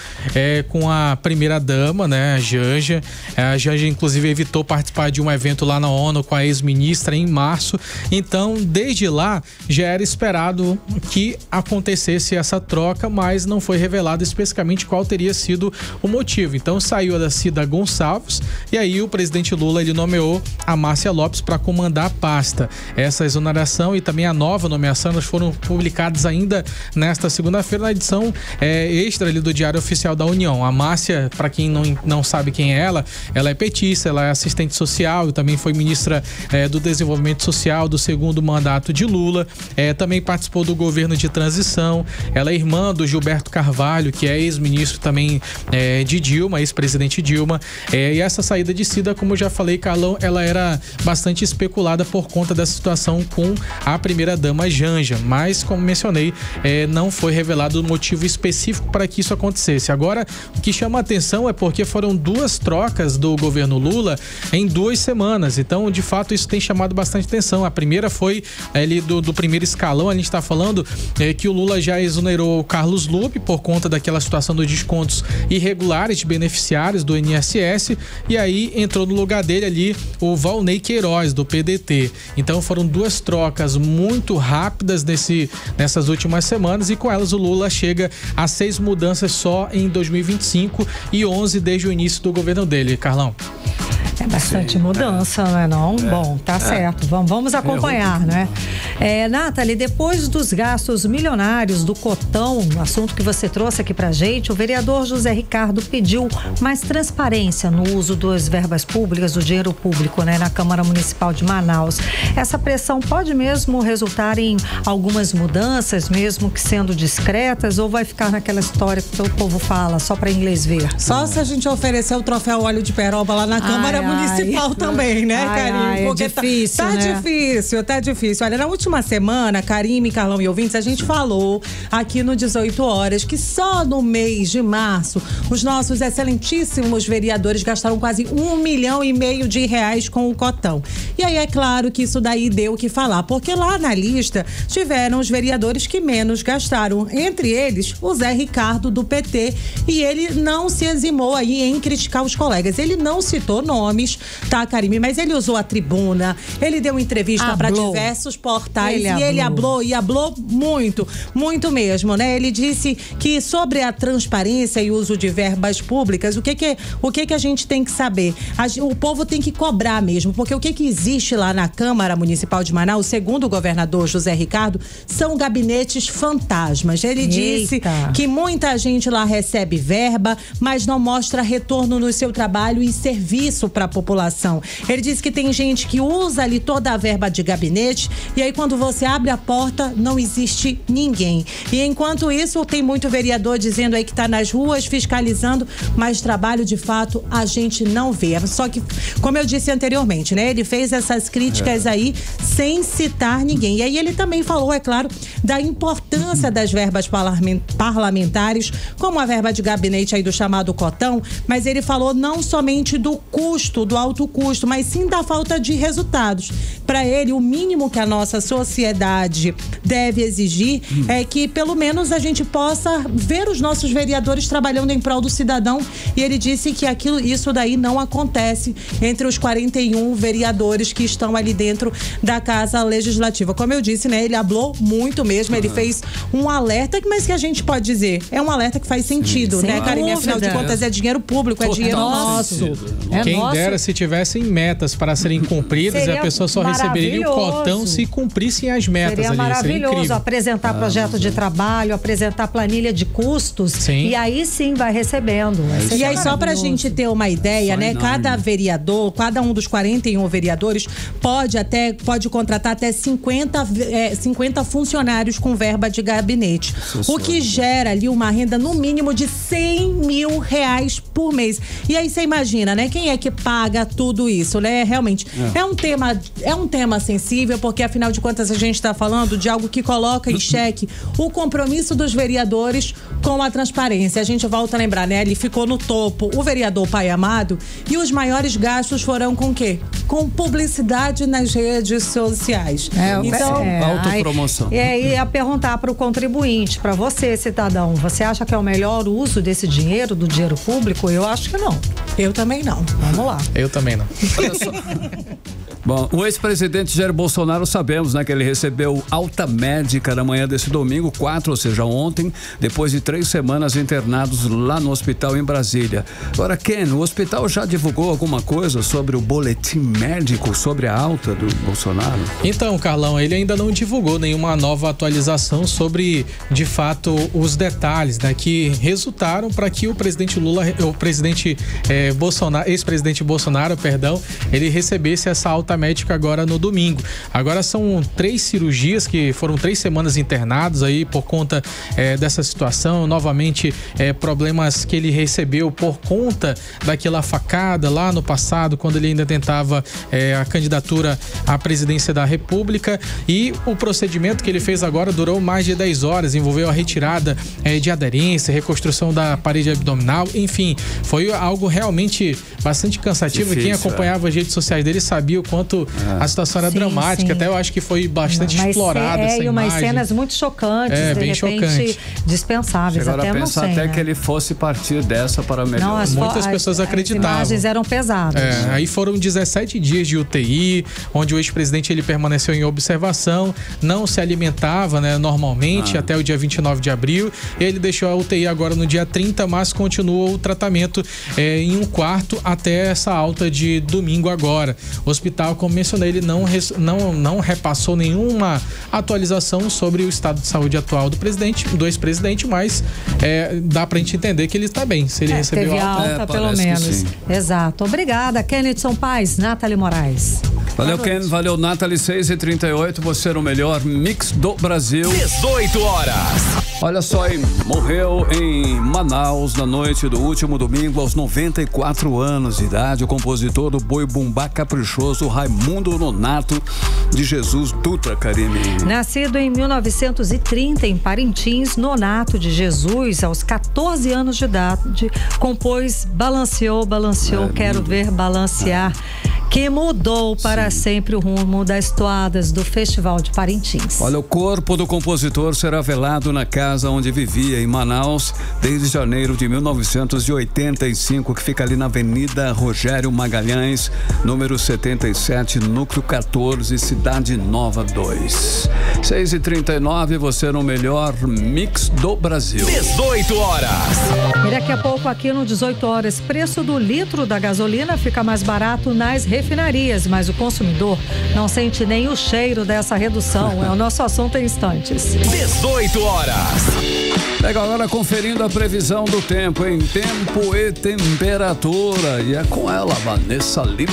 com a primeira-dama, né, a Janja. A Janja, inclusive, evitou participar de um evento lá na ONU com a ex-ministra em março. Então, desde lá, já era esperado que acontecesse essa troca, mas não foi revelado especificamente qual teria sido o motivo. Então, saiu a da Cida Gonçalves e aí o presidente Lula, ele nomeou a Márcia Lopes para comandar a pasta. Essa exoneração e também a nova nomeação foram publicadas ainda nesta segunda-feira na edição extra ali do Diário Oficial da União. A Márcia, para quem não sabe quem é ela é petista, ela é assistente social e também foi ministra do Desenvolvimento Social do segundo mandato de Lula, também participou do governo de transição. Ela é irmã do Gilberto Carvalho, que é ex-ministro também de Dilma, ex-presidente Dilma, e essa saída de Cida, como eu já falei, Carlão, ela era bastante especulada por conta da situação com a primeira-dama Janja, mas como mencionei, não foi revelado o motivo específico para que isso acontecesse. Agora, o que chama a atenção é porque foram duas trocas do governo Lula em 2 semanas, então de fato isso tem chamado bastante atenção. A primeira foi ali do primeiro escalão, a gente está falando que o Lula já exonerou o Carlos Lupe por conta daquela situação dos descontos irregulares de beneficiários do INSS, e aí entrou no lugar dele ali o Valnei Queiroz, do PDT. Então foram 2 trocas muito rápidas nessas últimas semanas, e com elas o Lula chega a 6 mudanças só em 2025 e 11 desde o início do governo dele, Carlão. É bastante mudança, não é não? Bom, tá certo. Vamos acompanhar, né? Nathalie, depois dos gastos milionários do Cotão, assunto que você trouxe aqui pra gente, o vereador José Ricardo pediu mais transparência no uso das verbas públicas, do dinheiro público, né, na Câmara Municipal de Manaus. Essa pressão pode mesmo resultar em algumas mudanças, mesmo que sendo discretas, ou vai ficar naquela história que o povo fala, só pra inglês ver? Só se a gente oferecer o troféu óleo de peroba lá na Câmara Municipal também, né, Karime? Porque é difícil, tá difícil. Olha, na última semana, Karime, Carlão e ouvintes, a gente falou aqui no 18 horas que só no mês de março os nossos excelentíssimos vereadores gastaram quase R$1,5 milhão de reais com o Cotão. E aí é claro que isso daí deu o que falar, porque lá na lista tiveram os vereadores que menos gastaram, entre eles o Zé Ricardo do PT, e ele não se eximou aí em criticar os colegas. Ele não citou nomes, tá, Karime, mas ele usou a tribuna, ele deu entrevista para diversos portais ele hablou muito mesmo, né? Ele disse que sobre a transparência e uso de verbas públicas, o que a gente tem que saber? O povo tem que cobrar mesmo, porque o que existe lá na Câmara Municipal de Manaus, segundo o governador José Ricardo, são gabinetes fantasmas. Ele disse que muita gente lá recebe verba, mas não mostra retorno no seu trabalho e serviço para a população. Ele disse que tem gente que usa ali toda a verba de gabinete e aí quando você abre a porta não existe ninguém. E enquanto isso tem muito vereador dizendo aí que está nas ruas fiscalizando, mas trabalho de fato a gente não vê. Só que, como eu disse anteriormente, né? Ele fez essas críticas aí sem citar ninguém. E aí ele também falou, é claro, da importância das verbas parlamentares, como a verba de gabinete aí do chamado Cotão, mas ele falou não somente do custo, do alto custo, mas sim da falta de resultados. Para ele, o mínimo que a nossa sociedade deve exigir é que pelo menos a gente possa ver os nossos vereadores trabalhando em prol do cidadão, e ele disse que isso daí não acontece entre os 41 vereadores que estão ali dentro da Casa Legislativa. Como eu disse, né, ele falou muito mesmo, ele fez um alerta, mas que a gente pode dizer, é um alerta que faz sentido, né, Karine? Afinal de contas é dinheiro público, é dinheiro nosso. Quem dera se tivessem metas para serem cumpridas e a pessoa só receberia o cotão se cumprissem as metas. Seria maravilhoso apresentar projeto de trabalho, apresentar planilha de custos. Sim. E aí sim vai recebendo. E aí, só pra gente ter uma ideia, né? Cada vereador, cada um dos 41 vereadores pode contratar até 50 funcionários com verba de gabinete. O que gera ali uma renda no mínimo de R$100 mil por mês. E aí você imagina, né? Quem é que paga tudo isso, né? Realmente, é um tema sensível, porque afinal de contas a gente está falando de algo que coloca em xeque o compromisso dos vereadores com a transparência. A gente volta a lembrar, né? Ele ficou no topo, o vereador Pai Amado, e os maiores gastos foram com o quê? Com publicidade nas redes sociais. Autopromoção. E aí ia perguntar para o contribuinte, para você, cidadão, você acha que é o melhor uso desse dinheiro, do dinheiro público? Eu acho que não. Eu também não. Vamos lá. Eu também não. Olha só. Bom, o ex-presidente Jair Bolsonaro, sabemos, né, que ele recebeu alta médica na manhã desse domingo, 4, ou seja, ontem, depois de 3 semanas internados lá no hospital em Brasília. Agora, Ken, o hospital já divulgou alguma coisa sobre o boletim médico, sobre a alta do Bolsonaro? Então, Carlão, ele ainda não divulgou nenhuma nova atualização sobre, de fato, os detalhes, né, que resultaram para que o presidente ex-presidente Bolsonaro, ele recebesse essa alta médica agora no domingo. Agora são 3 cirurgias que foram 3 semanas internados aí por conta dessa situação. Novamente, problemas que ele recebeu por conta daquela facada lá no passado, quando ele ainda tentava a candidatura à presidência da República. E o procedimento que ele fez agora durou mais de 10 horas, envolveu a retirada de aderência, reconstrução da parede abdominal, enfim, foi algo realmente bastante cansativo. Difícil, quem acompanhava as redes sociais dele sabia o quanto a situação era dramática. Sim. Até eu acho que foi bastante explorada essa imagem. Umas cenas muito chocantes, de bem repente chocante. Dispensáveis. Chegaram até a pensar não sei, até que ele fosse partir dessa para melhor. Muitas pessoas acreditavam. As imagens eram pesadas. Aí foram 17 dias de UTI, onde o ex-presidente ele permaneceu em observação, não se alimentava, né, normalmente até o dia 29 de abril. Ele deixou a UTI agora no dia 30, mas continua o tratamento em um quarto até essa alta de domingo agora. O hospital, como mencionei, ele não repassou nenhuma atualização sobre o estado de saúde atual do ex-presidente, mas dá pra gente entender que ele está bem, se ele recebeu teve alta pelo menos. Exato. Obrigada, Kennedson Paes, Nathalie Moraes. Valeu, Ken. Valeu, Nathalie. 6h38. Você era o melhor mix do Brasil. 18 horas. Olha só, morreu em Manaus na noite do último domingo, aos 94 anos de idade, o compositor do Boi Bumbá Caprichoso, Raimundo Nonato de Jesus Dutra, Karine. Nascido em 1930 em Parintins, Nonato de Jesus, aos 14 anos de idade, compôs Balanceou, Quero Ver Balancear, que mudou para sempre o rumo das toadas do Festival de Parintins. Olha, o corpo do compositor será velado na casa onde vivia em Manaus desde janeiro de 1985, que fica ali na Avenida Rogério Magalhães, número 77, núcleo 14, Cidade Nova 2. 6h39, você no melhor mix do Brasil. 18 horas. E daqui a pouco aqui no 18 horas, preço do litro da gasolina fica mais barato nas refinarias, mas o consumidor não sente nem o cheiro dessa redução. É o nosso assunto em instantes. 18 horas. Legal, agora conferindo a previsão do tempo, em tempo e temperatura. E é com ela, Vanessa Lima.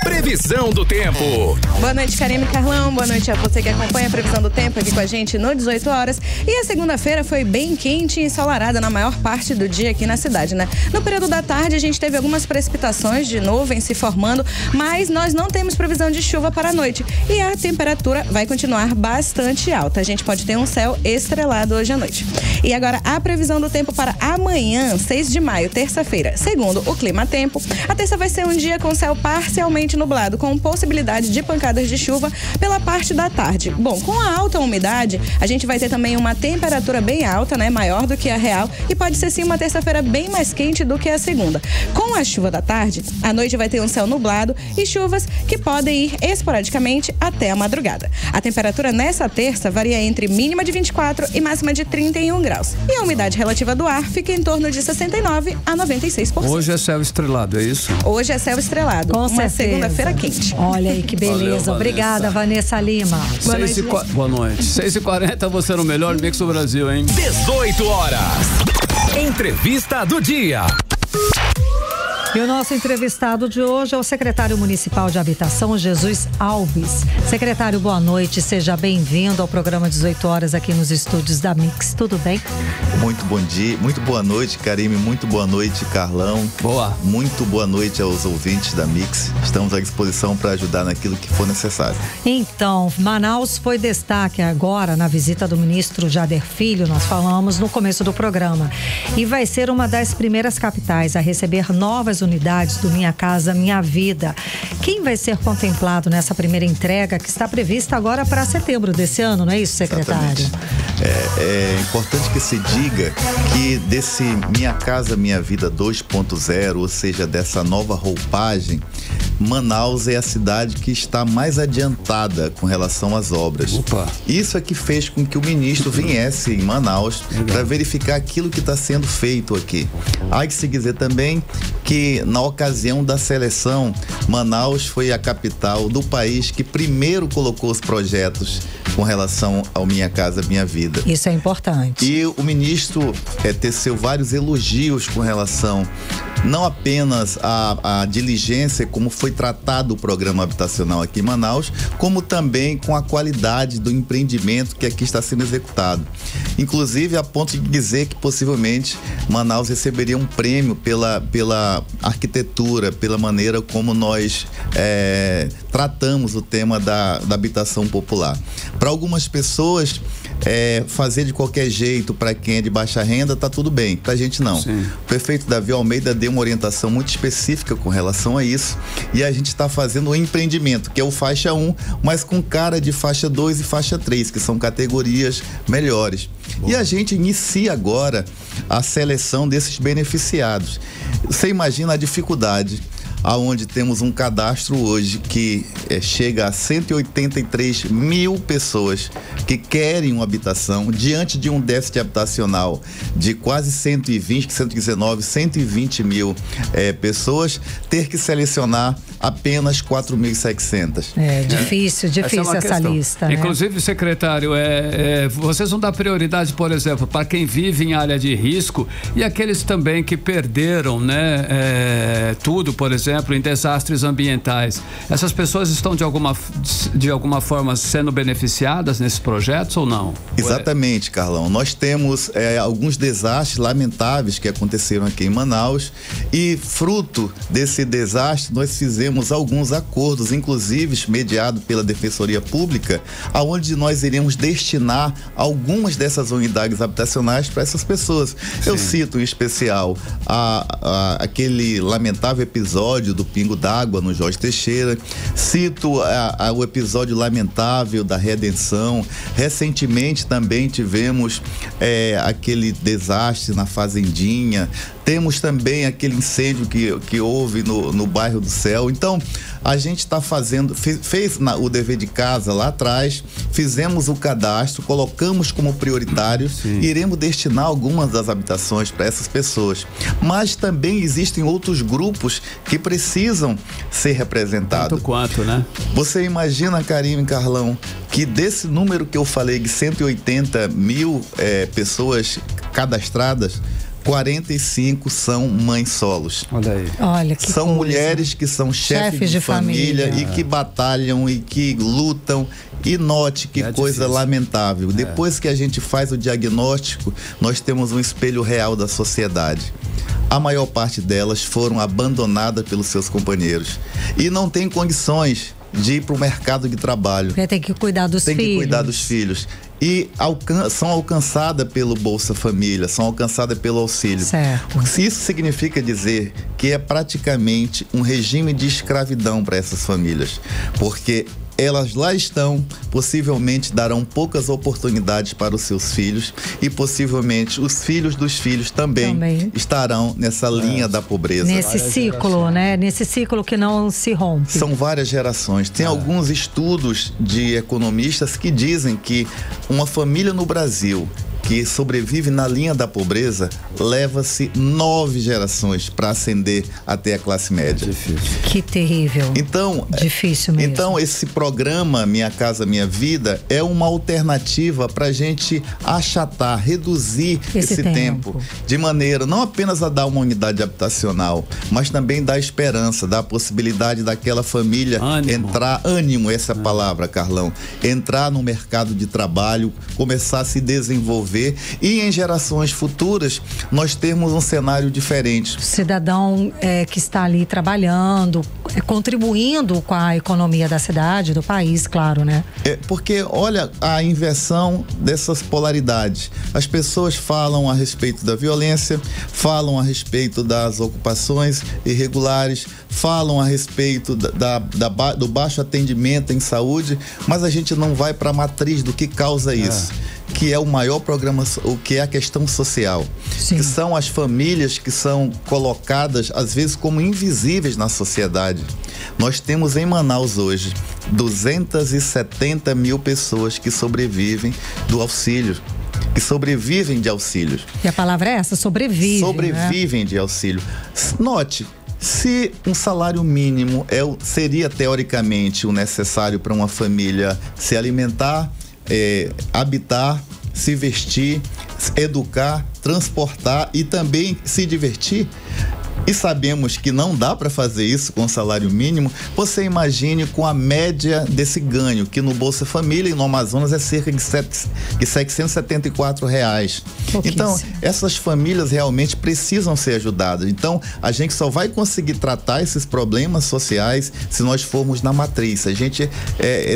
Previsão do tempo. Boa noite, Karine e Carlão. Boa noite a você que acompanha a previsão do tempo aqui com a gente no 18 horas. E a segunda-feira foi bem quente e ensolarada na maior parte do dia aqui na cidade, né? No período da tarde a gente teve algumas precipitações de nuvens se formando, mas nós não temos previsão de chuva para a noite. E a temperatura vai continuar bastante alta. A gente pode ter um céu estrelado hoje à noite. E agora a previsão do tempo para amanhã, 6 de maio, terça-feira. Segundo o Clima Tempo, a terça vai ser um dia com céu parcialmente nublado nublado, com possibilidade de pancadas de chuva pela parte da tarde. Bom, com a alta umidade, a gente vai ter também uma temperatura bem alta, né? Maior do que a real, e pode ser sim uma terça-feira bem mais quente do que a segunda. Com a chuva da tarde, a noite vai ter um céu nublado e chuvas que podem ir esporadicamente até a madrugada. A temperatura nessa terça varia entre mínima de 24 e máxima de 31 graus. E a umidade relativa do ar fica em torno de 69 a 96%. Hoje é céu estrelado, é isso? Hoje é céu estrelado. Com uma certeza. Segunda-feira quente. Olha aí que beleza. Valeu, Obrigada, Vanessa Lima. Boa noite. 6h40, você no melhor Mix do Brasil, hein? 18 horas. Entrevista do dia. E o nosso entrevistado de hoje é o secretário municipal de habitação, Jesus Alves. Secretário, boa noite, seja bem-vindo ao programa 18 horas aqui nos estúdios da Mix, tudo bem? Muito bom dia, muito boa noite, Karime, muito boa noite, Carlão. Boa. Muito boa noite aos ouvintes da Mix. Estamos à disposição para ajudar naquilo que for necessário. Então, Manaus foi destaque agora na visita do ministro Jader Filho, nós falamos no começo do programa. E vai ser uma das primeiras capitais a receber novas unidades do Minha Casa Minha Vida. Quem vai ser contemplado nessa primeira entrega que está prevista agora para setembro desse ano, não é isso, secretário? É importante que se diga que desse Minha Casa Minha Vida 2.0, ou seja, dessa nova roupagem, Manaus é a cidade que está mais adiantada com relação às obras. Opa. Isso é que fez com que o ministro viesse em Manaus para verificar aquilo que está sendo feito aqui. Há que se dizer também que na ocasião da seleção, Manaus foi a capital do país que primeiro colocou os projetos com relação ao Minha Casa Minha Vida. Isso é importante. E o ministro teceu vários elogios com relação não apenas à diligência, como foi tratado o programa habitacional aqui em Manaus, como também com a qualidade do empreendimento que aqui está sendo executado. Inclusive, a ponto de dizer que possivelmente Manaus receberia um prêmio pela arquitetura, pela maneira como nós tratamos o tema da habitação popular. Para algumas pessoas, fazer de qualquer jeito para quem é de baixa renda, tá tudo bem. Pra gente não. Sim. O prefeito Davi Almeida deu uma orientação muito específica com relação a isso, e a gente está fazendo um empreendimento, que é o faixa 1, mas com cara de faixa 2 e faixa 3, que são categorias melhores. Boa. E a gente inicia agora a seleção desses beneficiados. Você imagina a dificuldade aonde temos um cadastro hoje que chega a 183 mil pessoas que querem uma habitação, diante de um déficit habitacional de quase 120 mil pessoas, ter que selecionar apenas 4.700. Difícil essa lista. Né? Inclusive, secretário, vocês vão dar prioridade, por exemplo, para quem vive em área de risco e aqueles também que perderam, né, tudo, por exemplo, em desastres ambientais. Essas pessoas estão de alguma forma sendo beneficiadas nesses projetos ou não? Exatamente, Carlão. Nós temos alguns desastres lamentáveis que aconteceram aqui em Manaus, e fruto desse desastre nós fizemos alguns acordos, inclusive mediado pela Defensoria Pública, aonde nós iremos destinar algumas dessas unidades habitacionais para essas pessoas. Sim. Eu cito em especial aquele lamentável episódio do Pingo d'Água no Jorge Teixeira, cito o episódio lamentável da Redenção. Recentemente também tivemos aquele desastre na Fazendinha. Temos também aquele incêndio que houve no bairro do Céu. Então, a gente está fez o dever de casa lá atrás, fizemos o cadastro, colocamos como prioritário. Sim. E iremos destinar algumas das habitações para essas pessoas. Mas também existem outros grupos que precisam ser representados. Tanto quanto, né? Você imagina, Karime e Carlão, que desse número que eu falei de 180 mil pessoas cadastradas, 45 são mães solos. Olha aí. Olha que são coisa. Mulheres que são chefes de família e que batalham e que lutam. E note que coisa difícil. Lamentável. Depois que a gente faz o diagnóstico, nós temos um espelho real da sociedade. A maior parte delas foram abandonadas pelos seus companheiros e não tem condições de ir para o mercado de trabalho. Porque tem que cuidar dos filhos. Tem que cuidar dos filhos. E são alcançadas pelo Bolsa Família, são alcançadas pelo auxílio. Certo. Isso significa dizer que é praticamente um regime de escravidão para essas famílias, porque elas lá estão, possivelmente darão poucas oportunidades para os seus filhos e possivelmente os filhos dos filhos também. Estarão nessa linha da pobreza. Nesse ciclo, né? Nesse ciclo que não se rompe. São várias gerações. Tem alguns estudos de economistas que dizem que uma família no Brasil que sobrevive na linha da pobreza, leva-se 9 gerações para ascender até a classe média. Difícil. Que terrível. Então, difícil mesmo. Então, esse programa Minha Casa Minha Vida é uma alternativa para a gente achatar, reduzir esse tempo, de maneira não apenas a dar uma unidade habitacional, mas também dar esperança, dar a possibilidade daquela família entrar, essa é a palavra, Carlão, entrar no mercado de trabalho, começar a se desenvolver e em gerações futuras nós temos um cenário diferente. O cidadão que está ali trabalhando, contribuindo com a economia da cidade, do país, claro, né? Porque olha a inversão dessas polaridades. As pessoas falam a respeito da violência, falam a respeito das ocupações irregulares, falam a respeito do baixo atendimento em saúde, mas a gente não vai para a matriz do que causa isso. Que é o maior programa, o que é a questão social. Sim. Que são as famílias que são colocadas, às vezes, como invisíveis na sociedade. Nós temos em Manaus hoje 270 mil pessoas que sobrevivem do auxílio, que sobrevivem de auxílios. E a palavra é essa, sobrevivem. Sobrevivem, né? De auxílio. Note, se um salário mínimo seria teoricamente o necessário para uma família se alimentar, habitar, se vestir, educar, transportar e também se divertir, e sabemos que não dá para fazer isso com o salário mínimo, você imagine com a média desse ganho, que no Bolsa Família e no Amazonas é cerca de R$774. Então, essas famílias realmente precisam ser ajudadas. Então, a gente só vai conseguir tratar esses problemas sociais se nós formos na matriz. A gente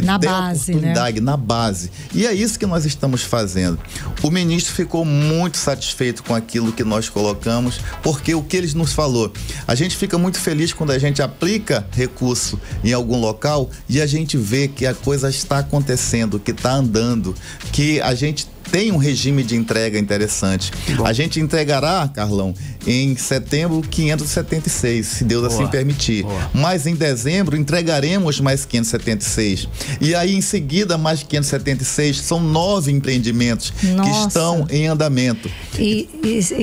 na tem base, oportunidade, né? Na base. E é isso que nós estamos fazendo. O ministro ficou muito satisfeito com aquilo que nós colocamos, porque o que ele nos falou, a gente fica muito feliz quando a gente aplica recurso em algum local e a gente vê que a coisa está acontecendo, que está andando, que a gente tem um regime de entrega interessante. A gente entregará, Carlão, em setembro 576, se Deus assim permitir. Mas em dezembro entregaremos mais 576. E aí em seguida mais 576, são 9 empreendimentos que estão em andamento. E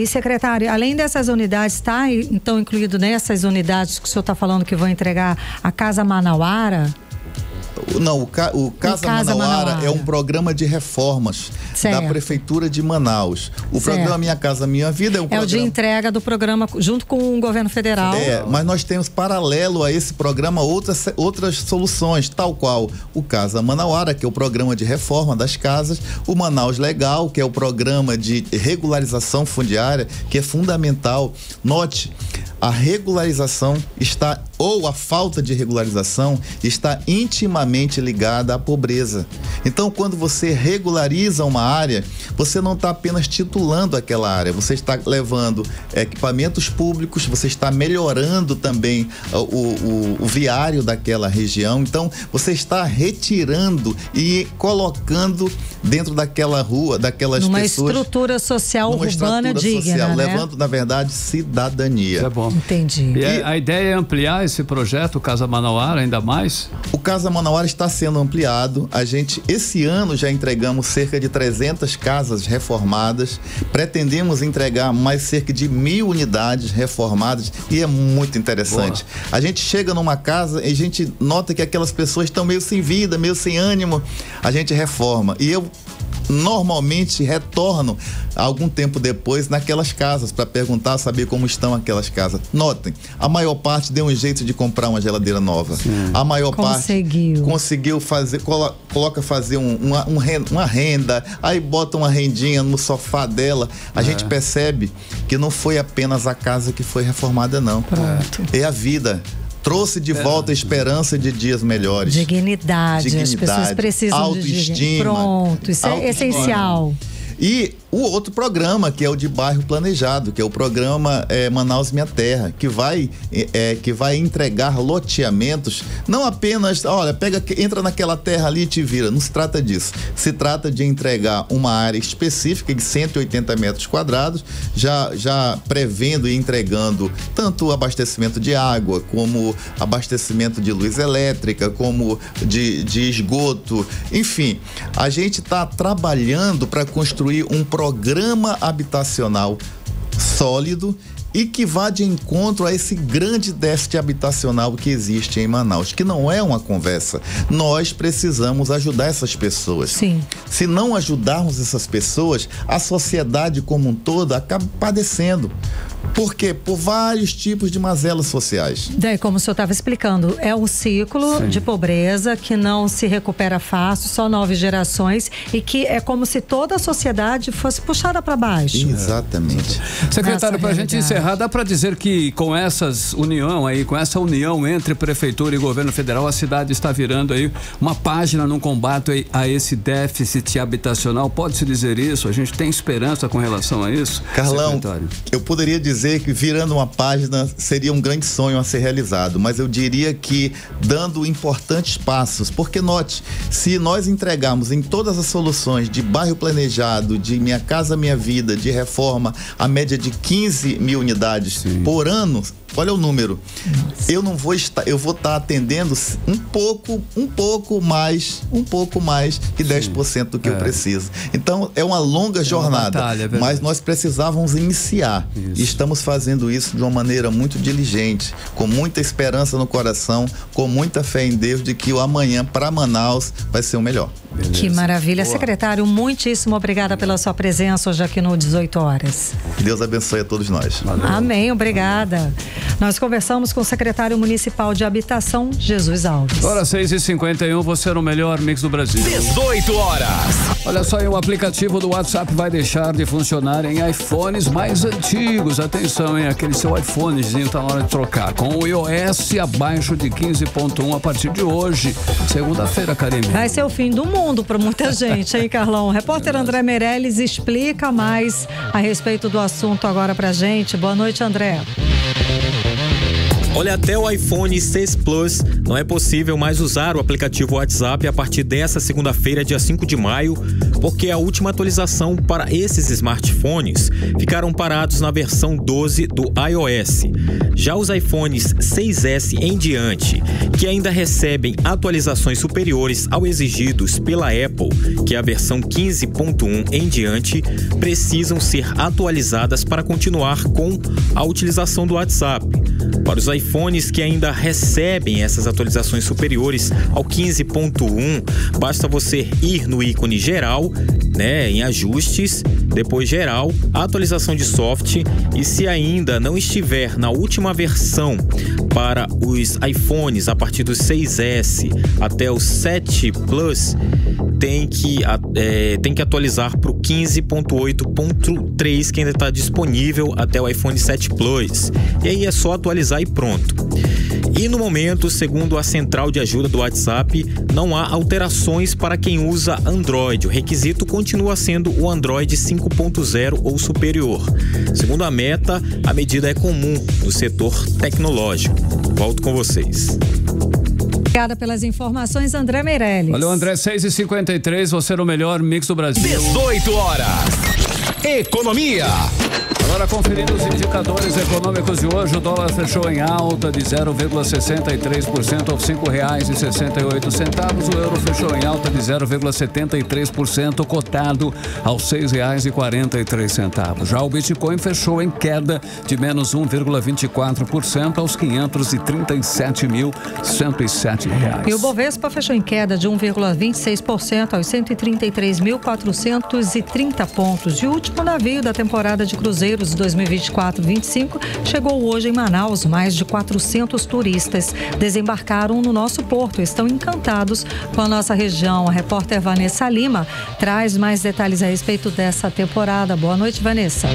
secretário, além dessas unidades, está então incluído nessas unidades que o senhor está falando que vão entregar a Casa Manauara? Não, o Casa Manauara é um programa de reformas da Prefeitura de Manaus. O programa Minha Casa Minha Vida é um programa... o de entrega do programa junto com o governo federal. Mas nós temos paralelo a esse programa outras soluções, tal qual o Casa Manauara, que é o programa de reforma das casas, o Manaus Legal, que é o programa de regularização fundiária, que é fundamental. Note, a regularização ou a falta de regularização está intimamente ligada à pobreza. Então, quando você regulariza uma área, você não está apenas titulando aquela área, você está levando equipamentos públicos, você está melhorando também o viário daquela região. Então, você está retirando e colocando dentro daquela rua, daquelas pessoas... Numa estrutura social urbana digna, né? Levando, na verdade, cidadania. Isso é bom. Entendi. E a ideia é ampliar esse projeto, o Casa Manauara, ainda mais? O Casa Manauara está sendo ampliado. A gente, esse ano, já entregamos cerca de 300 casas reformadas. Pretendemos entregar mais cerca de 1.000 unidades reformadas e é muito interessante. A gente chega numa casa e a gente nota que aquelas pessoas estão meio sem vida, meio sem ânimo. A gente reforma. E eu normalmente retorno algum tempo depois naquelas casas para perguntar, saber como estão aquelas casas. Notem, a maior parte deu um jeito de comprar uma geladeira nova. A maior parte conseguiu fazer, coloca fazer uma renda, aí bota uma rendinha no sofá dela. A gente percebe que não foi apenas a casa que foi reformada, não. É a vida. trouxe de volta a esperança de dias melhores. Dignidade. As pessoas precisam autoestima, de pronto, isso é essencial. E o outro programa, que é o de bairro planejado, que é o programa Manaus Minha Terra, que vai entregar loteamentos, não apenas, olha, entra naquela terra ali e te vira, não se trata disso. Se trata de entregar uma área específica de 180 metros quadrados, já prevendo e entregando tanto abastecimento de água, como abastecimento de luz elétrica, como de esgoto, enfim, a gente está trabalhando para construir um programa habitacional sólido e que vá de encontro a esse grande déficit habitacional que existe em Manaus, que não é uma conversa. Nós precisamos ajudar essas pessoas. Sim. Se não ajudarmos essas pessoas, a sociedade como um todo acaba padecendo. Por quê? Por vários tipos de mazelas sociais. Daí, como o senhor estava explicando, é um ciclo de pobreza que não se recupera fácil, só 9 gerações, e que é como se toda a sociedade fosse puxada para baixo. Exatamente. Secretário, para a gente encerrar, dá para dizer que com essa união entre prefeitura e governo federal, a cidade está virando aí uma página no combate a esse déficit habitacional? Pode-se dizer isso? A gente tem esperança com relação a isso? Carlão, eu poderia dizer que virando uma página seria um grande sonho a ser realizado, mas eu diria que dando importantes passos, porque note, se nós entregarmos em todas as soluções de bairro planejado, de Minha Casa Minha Vida, de reforma, a média de 15 mil unidades por ano, olha o número. Eu vou estar atendendo um pouco mais que 10% do que eu preciso. Então, é uma longa jornada, mas nós precisávamos iniciar. E estamos fazendo isso de uma maneira muito diligente, com muita esperança no coração, com muita fé em Deus de que o amanhã para Manaus vai ser o melhor. Beleza. Que maravilha. Boa. Secretário, muitíssimo obrigada pela sua presença hoje aqui no 18 Horas. Que Deus abençoe a todos nós. Valeu. Amém, obrigada. Nós conversamos com o secretário municipal de Habitação, Jesus Alves. Hora 6h51, você no melhor mix do Brasil. 18 horas. Olha só, o aplicativo do WhatsApp vai deixar de funcionar em iPhones mais antigos. Atenção, hein? Aquele seu iPhonezinho tá na hora de trocar. Com o iOS abaixo de 15.1 a partir de hoje. Segunda-feira, Karine. Vai ser o fim do mundo para muita gente, hein, Carlão? O repórter André Meirelles explica mais a respeito do assunto agora pra gente. Boa noite, André. Olha, até o iPhone 6 Plus não é possível mais usar o aplicativo WhatsApp a partir dessa segunda-feira, dia 5 de maio, porque a última atualização para esses smartphones ficaram parados na versão 12 do iOS. Já os iPhones 6S em diante, que ainda recebem atualizações superiores ao exigidos pela Apple, que é a versão 15.1 em diante, precisam ser atualizadas para continuar com a utilização do WhatsApp. Para os iPhones que ainda recebem essas atualizações superiores ao 15.1, basta você ir no ícone geral, em ajustes, depois geral, atualização de software, e se ainda não estiver na última versão para os iPhones a partir do 6S até o 7 Plus, tem que atualizar para o 15.8.3, que ainda está disponível até o iPhone 7 Plus. E aí é só atualizar e pronto. E no momento, segundo a central de ajuda do WhatsApp, não há alterações para quem usa Android. O requisito continua sendo o Android 5.0 ou superior. Segundo a Meta, a medida é comum no setor tecnológico. Volto com vocês. Obrigada pelas informações, André Meirelles. Valeu, André. 6h53, você no melhor mix do Brasil. 18 horas. Economia. Agora, conferindo os indicadores econômicos de hoje, o dólar fechou em alta de 0,63% aos R$ 5,68. O euro fechou em alta de 0,73%, cotado aos R$ 6,43. Já o Bitcoin fechou em queda de menos 1,24% aos R$ 537.107. E o Bovespa fechou em queda de 1,26% aos 133.430 pontos. E o último navio da temporada de cruzeiros 2024-25 chegou hoje em Manaus. Mais de 400 turistas desembarcaram no nosso porto. Estão encantados com a nossa região. A repórter Vanessa Lima traz mais detalhes a respeito dessa temporada. Boa noite, Vanessa.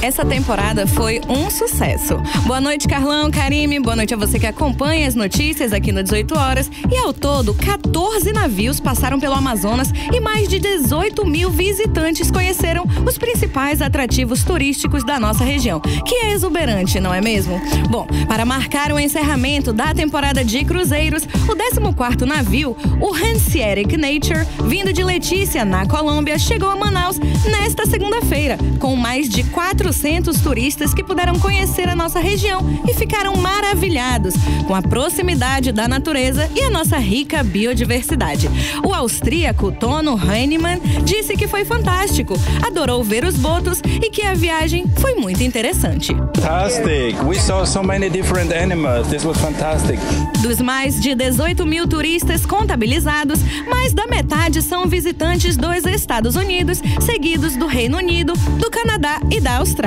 Essa temporada foi um sucesso. Boa noite, Carlão, Karime, boa noite a você que acompanha as notícias aqui no 18 horas. E ao todo, 14 navios passaram pelo Amazonas e mais de 18 mil visitantes conheceram os principais atrativos turísticos da nossa região, que é exuberante, não é mesmo? Bom, para marcar o encerramento da temporada de cruzeiros, o 14º navio, o Hanseatic Nature, vindo de Letícia, na Colômbia, chegou a Manaus nesta segunda-feira, com mais de 400 turistas que puderam conhecer a nossa região e ficaram maravilhados com a proximidade da natureza e a nossa rica biodiversidade. O austríaco Tono Heinemann disse que foi fantástico, adorou ver os botos e que a viagem foi muito interessante. Fantastic! We saw so many different animals. This was fantastic. Dos mais de 18 mil turistas contabilizados, mais da metade são visitantes dos Estados Unidos, seguidos do Reino Unido, do Canadá e da Austrália.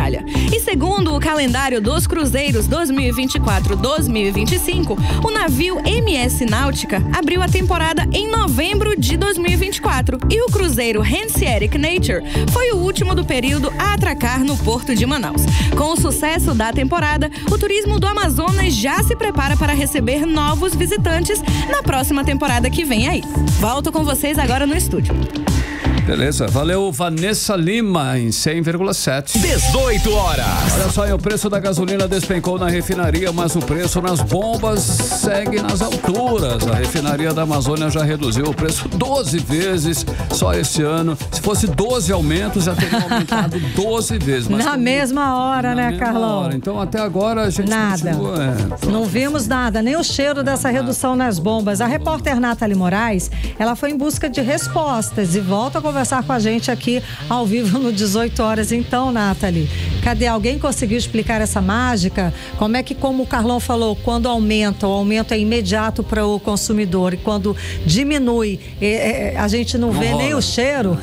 E segundo o calendário dos cruzeiros 2024-2025, o navio MS Náutica abriu a temporada em novembro de 2024 e o cruzeiro Hanseatic Nature foi o último do período a atracar no porto de Manaus. Com o sucesso da temporada, o turismo do Amazonas já se prepara para receber novos visitantes na próxima temporada que vem aí. Volto com vocês agora no estúdio. Beleza, valeu Vanessa Lima em 100,7. 18 horas. Olha só, o preço da gasolina despencou na refinaria, mas o preço nas bombas segue nas alturas. A refinaria da Amazônia já reduziu o preço 12 vezes só esse ano. Se fosse 12 aumentos, já teria aumentado 12 vezes. Mas na mesma hora, né, Carlão? Hora. Então até agora a gente continua... Não vimos nada, nem o cheiro dessa redução nas bombas. A repórter Nathalie Moraes, ela foi em busca de respostas e volta a conversar com a gente aqui ao vivo no 18 horas. Então, Nathalie, cadê? Alguém conseguiu explicar essa mágica? Como é que, como o Carlão falou, quando aumenta, o aumento é imediato para o consumidor e quando diminui, a gente não vê nem o cheiro?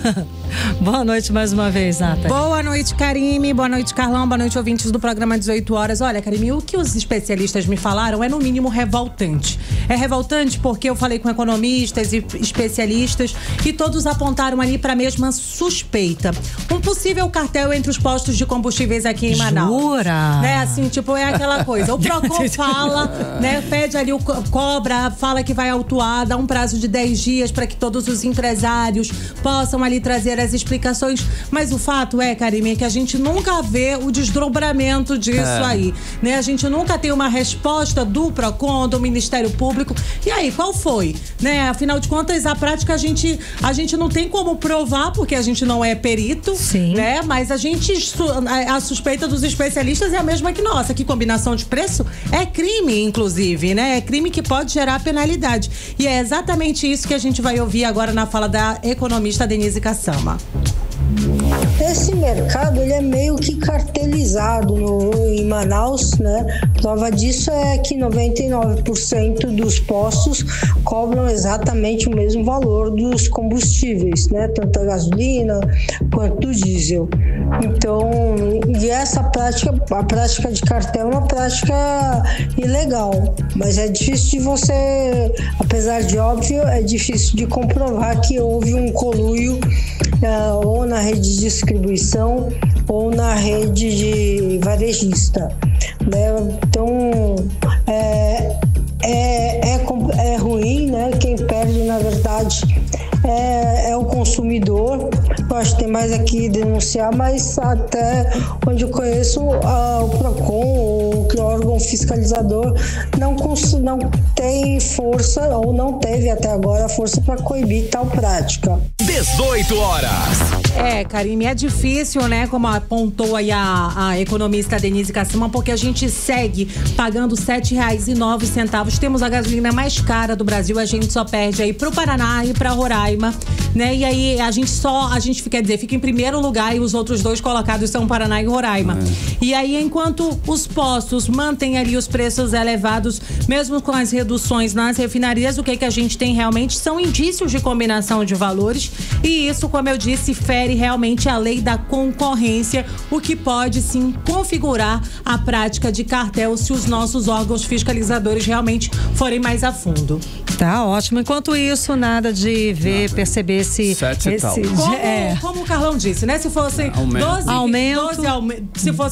Boa noite mais uma vez, Nathalie. Boa noite, Karime. Boa noite, Carlão. Boa noite, ouvintes do programa 18 horas. Olha, Karime, o que os especialistas me falaram é no mínimo revoltante. É revoltante porque eu falei com economistas e especialistas e todos apontaram ali para a mesma suspeita. Um possível cartel entre os postos de combustíveis aqui em Manaus. Jura? Né, assim, tipo, é aquela coisa. O Procon fala, né, pede ali, cobra, fala que vai autuar, dá um prazo de 10 dias para que todos os empresários possam ali trazer as explicações, mas o fato é, Karime, é que a gente nunca vê o desdobramento disso aí, né? A gente nunca tem uma resposta do Procon, do Ministério Público. E aí, qual foi? Né? Afinal de contas, a prática a gente não tem como provar, porque a gente não é perito, né? Mas a suspeita dos especialistas é a mesma que nossa, que combinação de preço é crime, inclusive, né? É crime que pode gerar penalidade. E é exatamente isso que a gente vai ouvir agora na fala da economista Denise Kassama. Esse mercado, ele é meio que cartelizado em Manaus, né? Prova disso é que 99% dos postos cobram exatamente o mesmo valor dos combustíveis, né? Tanto a gasolina quanto do diesel. Então, e essa prática, a prática de cartel é uma prática ilegal, mas é difícil de você, apesar de óbvio, é difícil de comprovar que houve um conluio ou na rede de distribuição ou na rede de varejista, né? Então é ruim, né? Quem perde, na verdade, é o consumidor. Eu acho que tem mais aqui denunciar, mas até onde eu conheço, o Procon, o órgão fiscalizador, não tem força, ou não teve até agora força para coibir tal prática. 18 horas. Karime, é difícil, né? Como apontou aí a economista Denise Kassama, porque a gente segue pagando R$ 7,09. Temos a gasolina mais cara do Brasil, a gente só perde aí pro Paraná e pra Roraima, né? E aí a gente fica em primeiro lugar e os outros dois colocados são Paraná e Roraima. E aí, enquanto os postos mantêm ali os preços elevados, mesmo com as reduções nas refinarias, o que a gente tem realmente são indícios de combinação de valores, e isso, como eu disse, fere realmente a lei da concorrência, o que pode sim configurar a prática de cartel se os nossos órgãos fiscalizadores realmente forem mais a fundo. Tá ótimo. Enquanto isso, nada de perceber esse Como o Carlão disse, né? Se fosse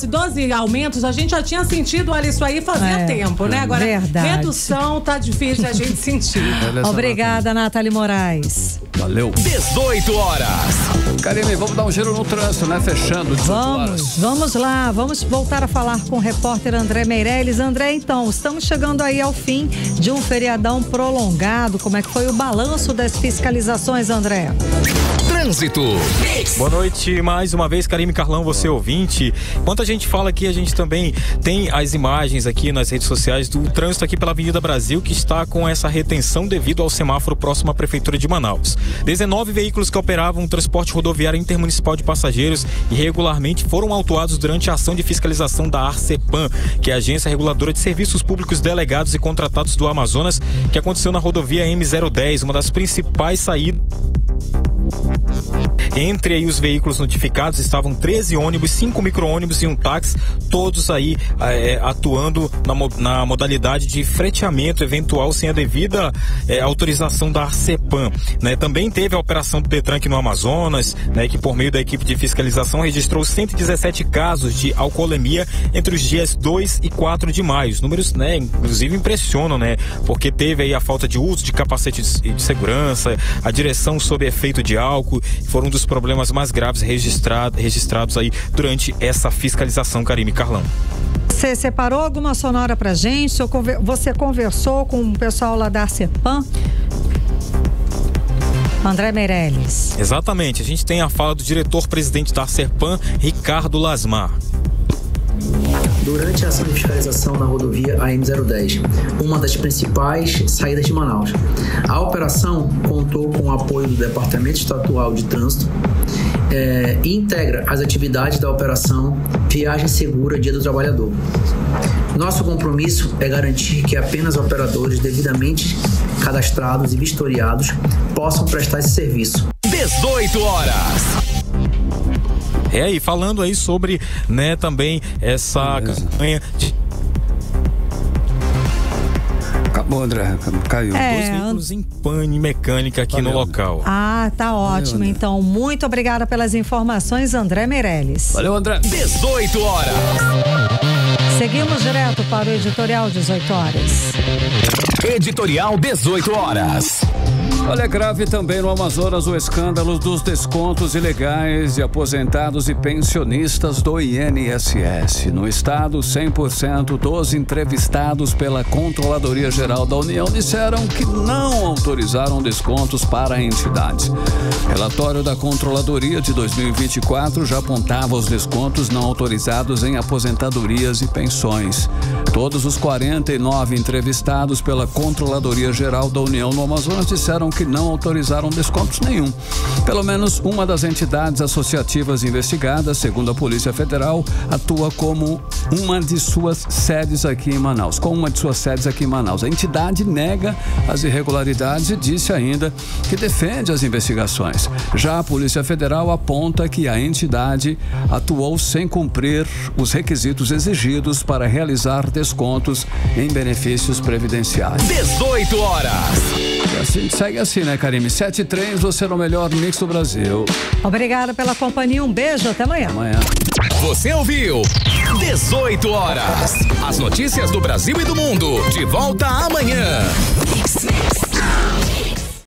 12 aumentos, a gente já tinha sentido, olha, isso aí fazia tempo, né? Agora, redução tá difícil a gente sentir. Obrigada, Nathalie Moraes. Valeu. 18 horas. Karine, vamos dar um giro no trânsito, né? Fechando 18 horas. Vamos lá, vamos voltar a falar com o repórter André Meirelles. André, então, estamos chegando aí ao fim de um feriadão prolongado. Como é que foi o balanço das fiscalizações, André? Trânsito. Boa noite, mais uma vez, Karine, Carlão, você ouvinte. Enquanto a gente fala aqui, a gente também tem as imagens aqui nas redes sociais do trânsito aqui pela Avenida Brasil, que está com essa retenção devido ao semáforo próximo à Prefeitura de Manaus. 19 veículos que operavam transporte rodoviário intermunicipal de passageiros irregularmente foram autuados durante a ação de fiscalização da Arcepan, que é a Agência Reguladora de Serviços Públicos Delegados e Contratados do Amazonas, que aconteceu na rodovia M010, uma das principais saídas. Entre aí os veículos notificados estavam 13 ônibus, 5 micro-ônibus e um táxi, todos aí atuando na modalidade de freteamento eventual sem a devida autorização da Arcepan, né? Também teve a operação do Detran aqui no Amazonas, né, que por meio da equipe de fiscalização registrou 117 casos de alcoolemia entre os dias 2 e 4 de maio. Os números, né, inclusive impressionam, né? Porque teve aí a falta de uso de capacete de segurança, a direção sob efeito de álcool, foram um dos problemas mais graves registrados aí durante essa fiscalização, Karine, Carlão. Você separou alguma sonora pra gente? Você conversou com o pessoal lá da Arcepan? André Meirelles. Exatamente, a gente tem a fala do diretor-presidente da Arcepan, Ricardo Lasmar. Durante a ação de fiscalização na rodovia AM010, uma das principais saídas de Manaus, a operação contou com o apoio do Departamento Estadual de Trânsito e integra as atividades da operação Viagem Segura Dia do Trabalhador. Nosso compromisso é garantir que apenas operadores devidamente cadastrados e vistoriados possam prestar esse serviço. 18 horas. E falando aí sobre, né, também essa campanha de... Acabou, André, caiu. 2 veículos em pane mecânica aqui no local. Ah, tá ótimo. Valeu, então, muito obrigada pelas informações, André Meirelles. Valeu, André. 18 horas. Seguimos direto para o editorial 18 horas. Editorial 18 horas. Olha, grave também no Amazonas o escândalo dos descontos ilegais de aposentados e pensionistas do INSS. No estado, 100% dos entrevistados pela Controladoria Geral da União disseram que não autorizaram descontos para a entidade. Relatório da Controladoria de 2024 já apontava os descontos não autorizados em aposentadorias e pensões. Todos os 49 entrevistados pela Controladoria Geral da União no Amazonas disseram que não autorizaram descontos nenhum. Pelo menos uma das entidades associativas investigadas, segundo a Polícia Federal, atua como uma de suas sedes aqui em Manaus. A entidade nega as irregularidades e disse ainda que defende as investigações. Já a Polícia Federal aponta que a entidade atuou sem cumprir os requisitos exigidos para realizar descontos em benefícios previdenciários. 18 horas. Segue assim, né, Karine? 7:03, você no melhor mix do Brasil. Obrigada pela companhia, um beijo, até amanhã. Você ouviu 18 horas. As notícias do Brasil e do mundo. De volta amanhã. Mix.